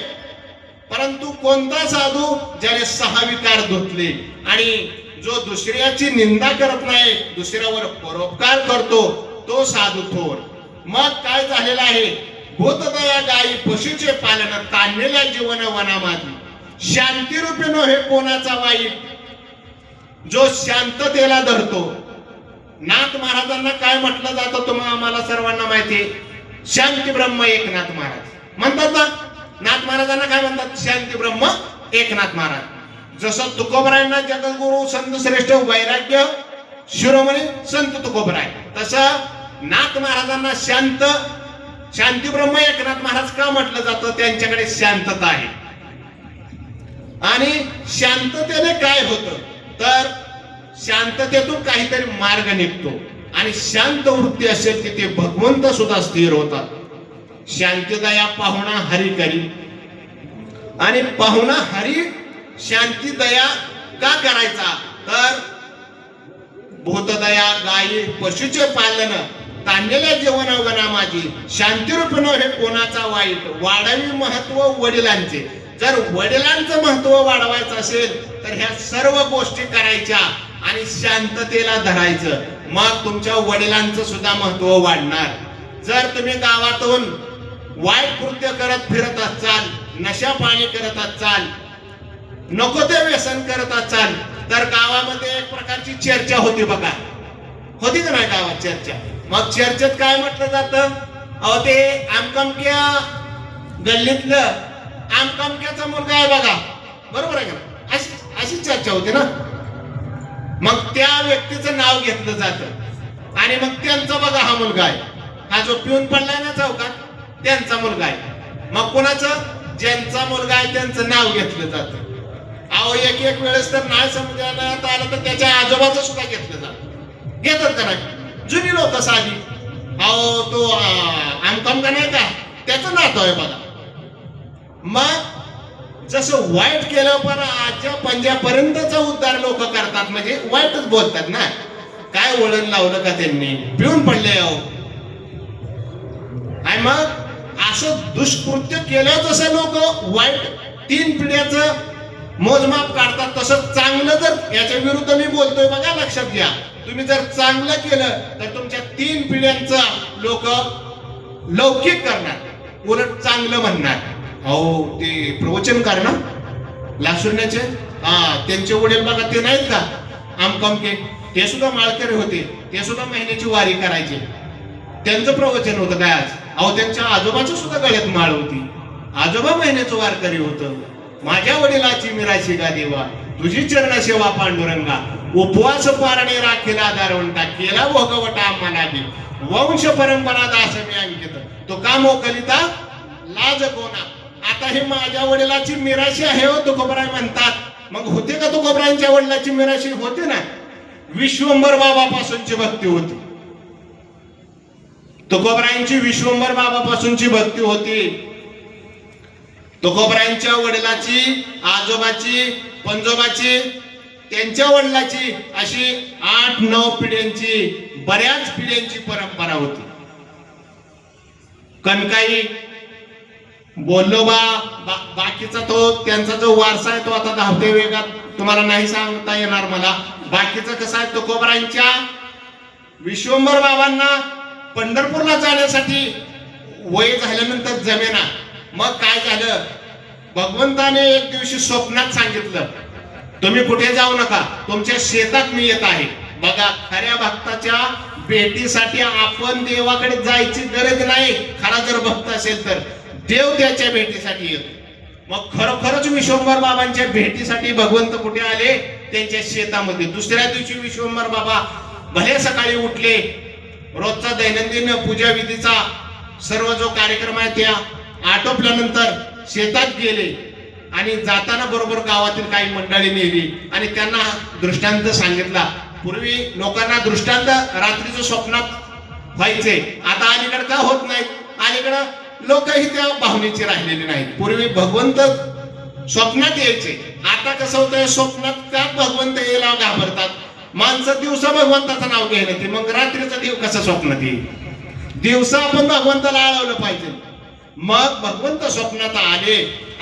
परंतु कोणता साधू? ज्याने 6 विकार धुतले आणि जो दुसऱ्याची निंदा करत नाही, दुसऱ्यावर परोपकार करतो, तो साधू थोर. मग काय झालेलं आहे? भूतदया गायी पशुचे पालन, ताणलेल्या जीवन वनामाधी. शांतिरूपी नव्हे कोणाचा वाईट, जो शांततेला धरतो. नाथ महाराजांना काय म्हटलं जातं तुम्हाला आम्हाला सर्वांना माहिती? शांती ब्रह्म एकनाथ महाराज म्हणतात ना. नाथ महाराजांना काय म्हणतात? शांती ब्रह्म एकनाथ महाराज. जसं तुकोबरायांना जगद्गुरु संत श्रेष्ठ वैराग्य शिरोमणी संत तुकोबराय, तसं नाथ महाराजांना शांती ब्रह्म एकनाथ महाराज का म्हटलं जातं? त्यांच्याकडे शांतता आहे. आणि शांततेने काय होतं? तर शांततेतून काहीतरी मार्ग निघतो. आणि शांत वृत्ती असेल तिथे भगवंत सुद्धा स्थिर होतात. शांतीदया पाहुणा हरी करी. आणि पाहुणा हरी शांती दया का करायचा? तर भूतदया गायी पशुचे पालन, ताणलेल्या जीवन वना माझी. शांतिरूप नव्हे कोणाचा वाईट, वाढावी महत्व वडिलांचे. जर वडिलांचं महत्व वाढवायचं असेल तर ह्या सर्व गोष्टी करायच्या आणि शांततेला धरायचं. मग तुमच्या वडिलांचं सुद्धा महत्व वाढणार. जर तुम्ही गावातून वाईट कृत्य करत फिरत असाल, नशा पाणी करत असाल, नको ते व्यसन करत असाल, तर गावामध्ये एक प्रकारची चर्चा होती बघा. होती का नाही गावात चर्चा? मग चर्चेत काय म्हटलं जातं? अहो ते आमकमक्या गल्लीतलं आमकमक्याचा मुलगा आहे बघा, बरोबर आहे का? अशी चर्चा होती ना. मग त्या व्यक्तीचं नाव घेतलं जातं आणि मग त्यांचा बघा हा मुलगा आहे, हा जो पिऊन पडलाय ना चौकात, त्यांचा मुलगा आहे. मग कोणाचं? ज्यांचा मुलगा आहे त्यांचं नाव घेतलं जातं. अहो एक वेळेस तर नाही समजण्यात आलं तर त्याच्या आजोबाचं सुद्धा घेतलं जातं. घेतात का नाही? जुनी लोक साधी. अहो तो आमकम का नाही का, त्याचं नातं आहे बघा. मग जसं वाईट केलं पण आजच्या पंजापर्यंतचा उद्धार लोक करतात, म्हणजे वाईटच बोलतात ना. काय वळण लावलं का त्यांनी? पिऊन पडले अहो. आणि मग असं दुष्कृत्य केलं जसं लोक वाईट 3 पिढ्याचं मोजमाप काढतात, तसं चांगलं जर, याच्या विरुद्ध मी बोलतोय बघा, लक्षात घ्या. तुम्ही जर चांगलं केलं तर तुमच्या 3 पिढ्यांचा लोक लौकिक करणार, उलट चांगलं म्हणणार. अहो ते प्रवचन करणार लासुरण्याचे, त्यांचे वडील बघा ते नाहीत का आमकमके, ते सुद्धा माळकरी होते, ते सुद्धा महिन्याची वारी करायचे. त्यांचं प्रवचन होतं काय आज? अहो त्यांच्या आजोबाचं सुद्धा गळ्यात माळ होती, आजोबा महिन्याचं वारकरी होतं. माझ्या वडिलाची मिराशी गा देवा, तुझी चरण सेवा पांडुरंगा. उपवास पारणे राखेला दारवंटा, केला भोगवटा आम्हाला बी. वंश परंपरा दास मी अंकित, तो का मोकलिता लाज कोणा. आता हे माझ्या वडिलाची मिराशी आहे हो तुकोबराय म्हणतात. मग होते का तुकोबरायांच्या वडिलाची मिराशी? होते ना. विश्वंभर बाबापासूनची भक्ती होती. तुकोबरायांची विश्वंभर बाबापासूनची भक्ती होती. तुकोबरायांच्या वडिलाची, आजोबाची, पंजोबाची, त्यांच्या वडिलाची अशी 8-9 पिढ्यांची, बऱ्याच पिढ्यांची परंपरा होती. कणकाई, बोल्लोबा, बाकीचा तो त्यांचा जो वारसा आहे तो आता धावत्या वेगात तुम्हाला नाही सांगता येणार मला. बाकीचं कसं आहे, तुकोबरायांच्या विश्वंभर बाबांना पंढरपूरला जाण्यासाठी वय झाल्यानंतर जमेना. मग काय झालं, भगवंताने एक दिवशी स्वप्नात सांगितलं, तुम्ही कुठे जाऊ नका, तुमच्या शेतात मी येत आहे. बघा, खऱ्या भक्ताच्या भेटीसाठी आपण देवाकडे जायची गरज नाही. खरा जर भक्त असेल तर देव त्याच्या भेटीसाठी येतो. मग खरोखरच विश्वंभर बाबांच्या भेटीसाठी भगवंत कुठे आले? त्यांच्या शेतामध्ये. दुसऱ्या दिवशी विश्वंभर बाबा भले सकाळी उठले, रोजचा दैनंदिन पूजा विधीचा सर्व जो कार्यक्रम आहे त्या आटोपल्यानंतर शेतात गेले आणि जाताना बरोबर गावातील काही मंडळी नेली आणि त्यांना दृष्टांत सांगितला. पूर्वी लोकांना दृष्टांत रात्रीच्या स्वप्नात व्हायचे, आता अलीकडे का होत नाहीत? अलीकडं लोकही त्या भावनेची राहिलेली नाहीत. पूर्वी भगवंत स्वप्नात यायचे, आता कसं होतंय, स्वप्नात का भगवंत यायला घाबरतात. माणसं दिवसा भगवंताचं नाव घ्यायला ते, मग रात्रीचा देव कसा स्वप्नात येईल? दिवसा आपण भगवंताला आळवलं पाहिजे. मग भगवंत स्वप्नात आले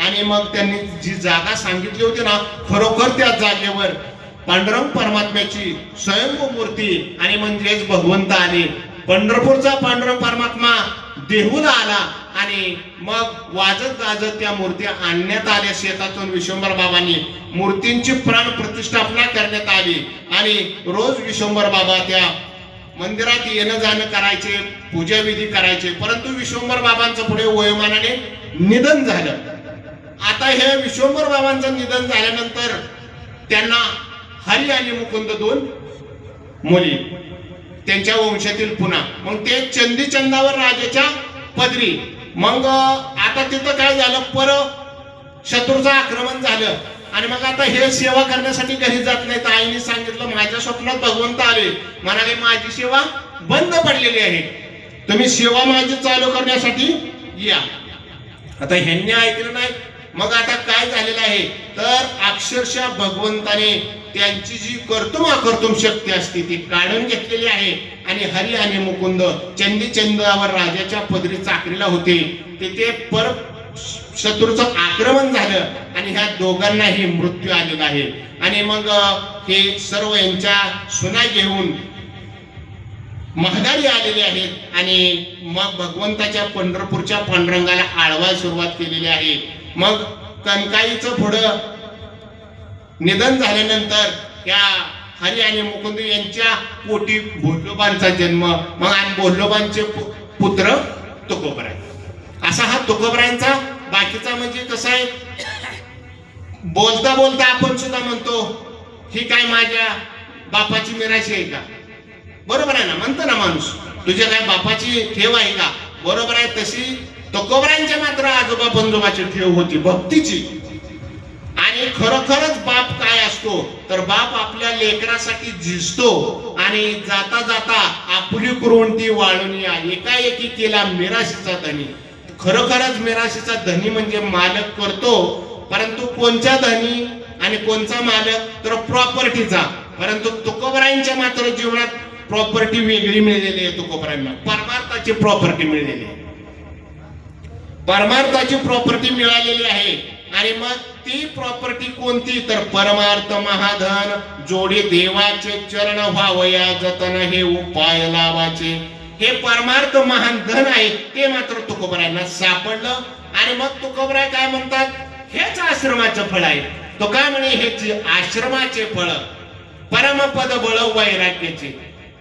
आणि मग त्यांनी जी जागा सांगितली होती ना, खरोखर त्या जागेवर पांडुरंग परमात्म्याची स्वयंभू मूर्ती आणि म्हणजेच भगवंत आले. पंढरपूरचा पांडुरंग परमात्मा देहूला आला आणि मग वाजत गाजत त्या मूर्त्या आणण्यात आल्या शेतातून. विश्वंभर बाबांनी मूर्तींची प्राण प्रतिष्ठापना करण्यात आली आणि रोज विश्वंभर बाबा त्या मंदिरात येणं जाणं करायचे, पूजा विधी करायचे. परंतु विश्वंभर बाबांचं पुढे वयोमानाने निधन झालं. आता हे विश्वंभर बाबांचं निधन झाल्यानंतर त्यांना हरी आणि मुकुंद 2 मुली, त्यांच्या वंशातील पुन्हा. मग ते चंदी चंदावर राजाच्या पदरी. मग आता तिथं काय झालं, पर शत्रूचं आक्रमण झालं आणि मग आता हे सेवा करण्यासाठी घरी जात नाहीत. आईने सांगितलं, माझ्या स्वप्नात भगवंत आले, म्हणाले माझी सेवा बंद पडलेली आहे, तुम्ही सेवा माझी चालू करण्यासाठी या. आता ह्यांनी ऐकलं नाही. मग आता काय झालेलं आहे, तर अक्षरशः भगवंताने त्यांची जी कर्तुम अकर्तुम शक्ती असते ती काढून घेतलेली आहे आणि हरी आणि मुकुंद चंदी चंदावर राजाच्या पदरी चाकरीला होते. तिथे पर शत्रूचं आक्रमण झालं आणि ह्या दोघांनाही मृत्यू आलेला आहे. आणि मग हे सर्व यांच्या सुना घेऊन महागारी आलेले आहेत आणि मग भगवंताच्या पंढरपूरच्या पांडुरंगाला आळवायला सुरुवात केलेली आहे. मग कणकाईचं पुढं निधन झाल्यानंतर या हरी आणि मुकुंद यांच्या पोटी बोल्लोबांचा जन्म. मग आणि बोल्लोबांचे पुत्र तुकोबराय. असा हा तुकोबरायांचा. बाकीचा म्हणजे कसं आहे, बोलता बोलता आपण सुद्धा म्हणतो ही काय माझ्या बापाची मिराशी आहे का? बरोबर आहे ना, म्हणतो ना माणूस, तुझ्या काय बापाची ठेव आहे का? बरोबर आहे. तशी तुकोबरायांच्या मात्र आजोबा पंजोबाची ठेव होती भक्तीची. आणि खरोखरच बाप काय असतो, तर बाप आपल्या लेकरासाठी झिजतो आणि जाता जाता आपुली कुरवंती वाळून या एकाएकी केला मिराशीचा धनी. खरोखरच मिराशीचा धनी म्हणजे मालक करतो, परंतु कोणचा धनी आणि कोणचा मालक, तर प्रॉपर्टीचा. परंतु तुकोबरायांच्या मात्र जीवनात प्रॉपर्टी वेगळी मिळलेली आहे. तुकोबरायांना परमार्थाची प्रॉपर्टी मिळलेली आहे, परमार्थाची प्रॉपर्टी मिळालेली आहे. आणि मग ती प्रॉपर्टी कोणती, तर परमार्थ महाधन जोडे देवाचे चरण व्हावया जतन हे उपाय लावाचे. हे परमार्थ महान धन आहे ते मात्र तुकोबरायांना सापडलं. आणि मग तुकोबराय काय म्हणतात, हेच आश्रमाचं फळ आहे. तो काय म्हणे, हेच आश्रमाचे फळ परमपद बळ वैराग्याचे.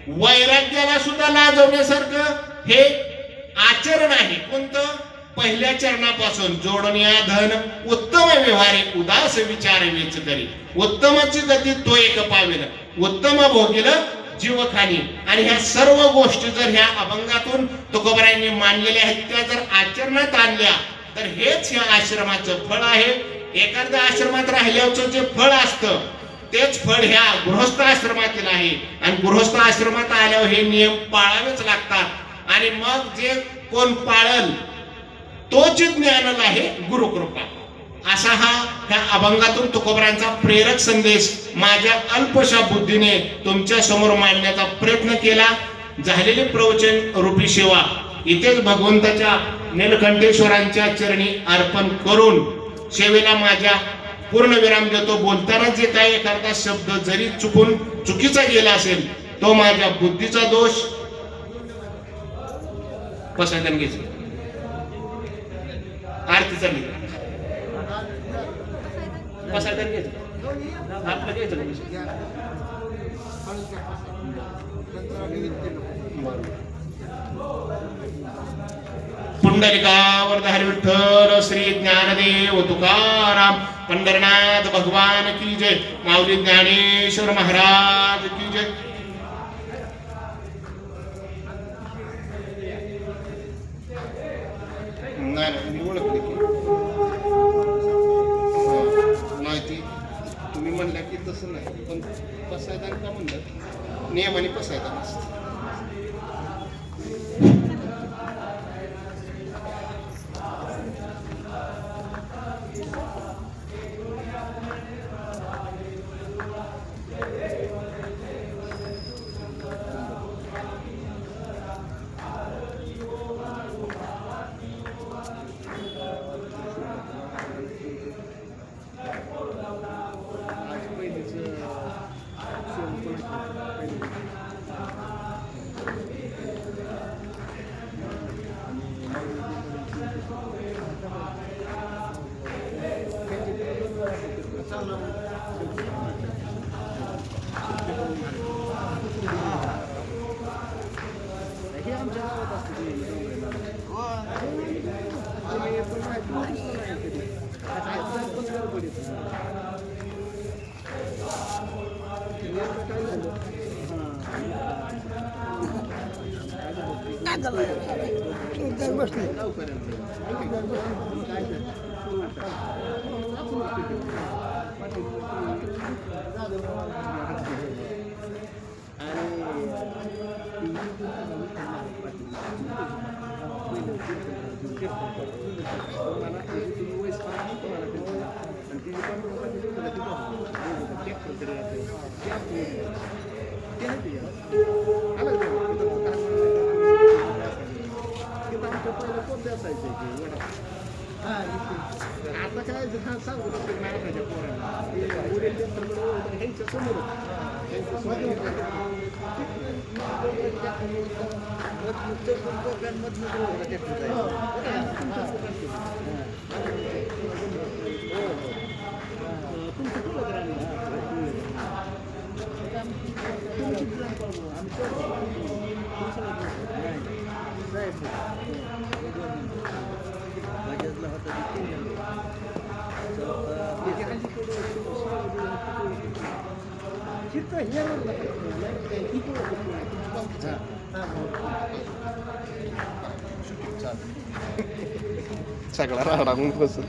वैराग्याला सुद्धा लाजवण्यासारखं हे आचरण आहे. कोणतं, पहिल्या चरणापासून जोडून या धन उत्तम व्यवहारे उदास विचार वेच करी. उत्तमाची गती तो एक पावेल, उत्तम भोगील जीवखानी. आणि ह्या सर्व गोष्टी जर ह्या अभंगातून तुकोबरायांनी मांडलेल्या आहेत त्या जर आचरणात आणल्या तर हेच ह्या आश्रमाचं फळ आहे. एखाद्या आश्रमात राहिल्याचं जे फळ असतं तेच फळ ह्या गृहस्थ आश्रमातील आहे. आणि गृहस्थ आश्रमात आल्यावर हे नियम पाळावेच लागतात. आणि मग जे कोण पाळल तोच ज्ञानल आहे गुरुकृपा. असा ह्या अभंगातून तुकोबरांचा प्रेरक संदेश माझ्या अल्पशा बुद्धीने तुमच्या समोर मांडण्याचा प्रयत्न केला. झालेली प्रवचन रूपी सेवा इथेच भगवंताच्या नीलकंठेश्वरांच्या चरणी अर्पण करून सेवेला माझ्या पूर्ण विराम देतो. बोलताना जे काही एखादा शब्द जरी चुकीचा गेला असेल तो माझ्या बुद्धीचा दोष. पसायदान घ्यायचं आरती चालली पसायदान घ्यायचं आपलं घ्यायचं. पुंडलिकावर हरी विठ्ठल श्री ज्ञानदेव तुकाराम पंढरनाथ भगवान की जय. माऊली ज्ञानेश्वर महाराज की जय. नाही मी ओळखले की माहिती तुम्ही म्हणल्या की तसं नाही पण पसायदान का म्हणलं नियमाने पसायदान असतं. आता काय सांगू मॅडमच्या पोरांना सगळा राडा बसून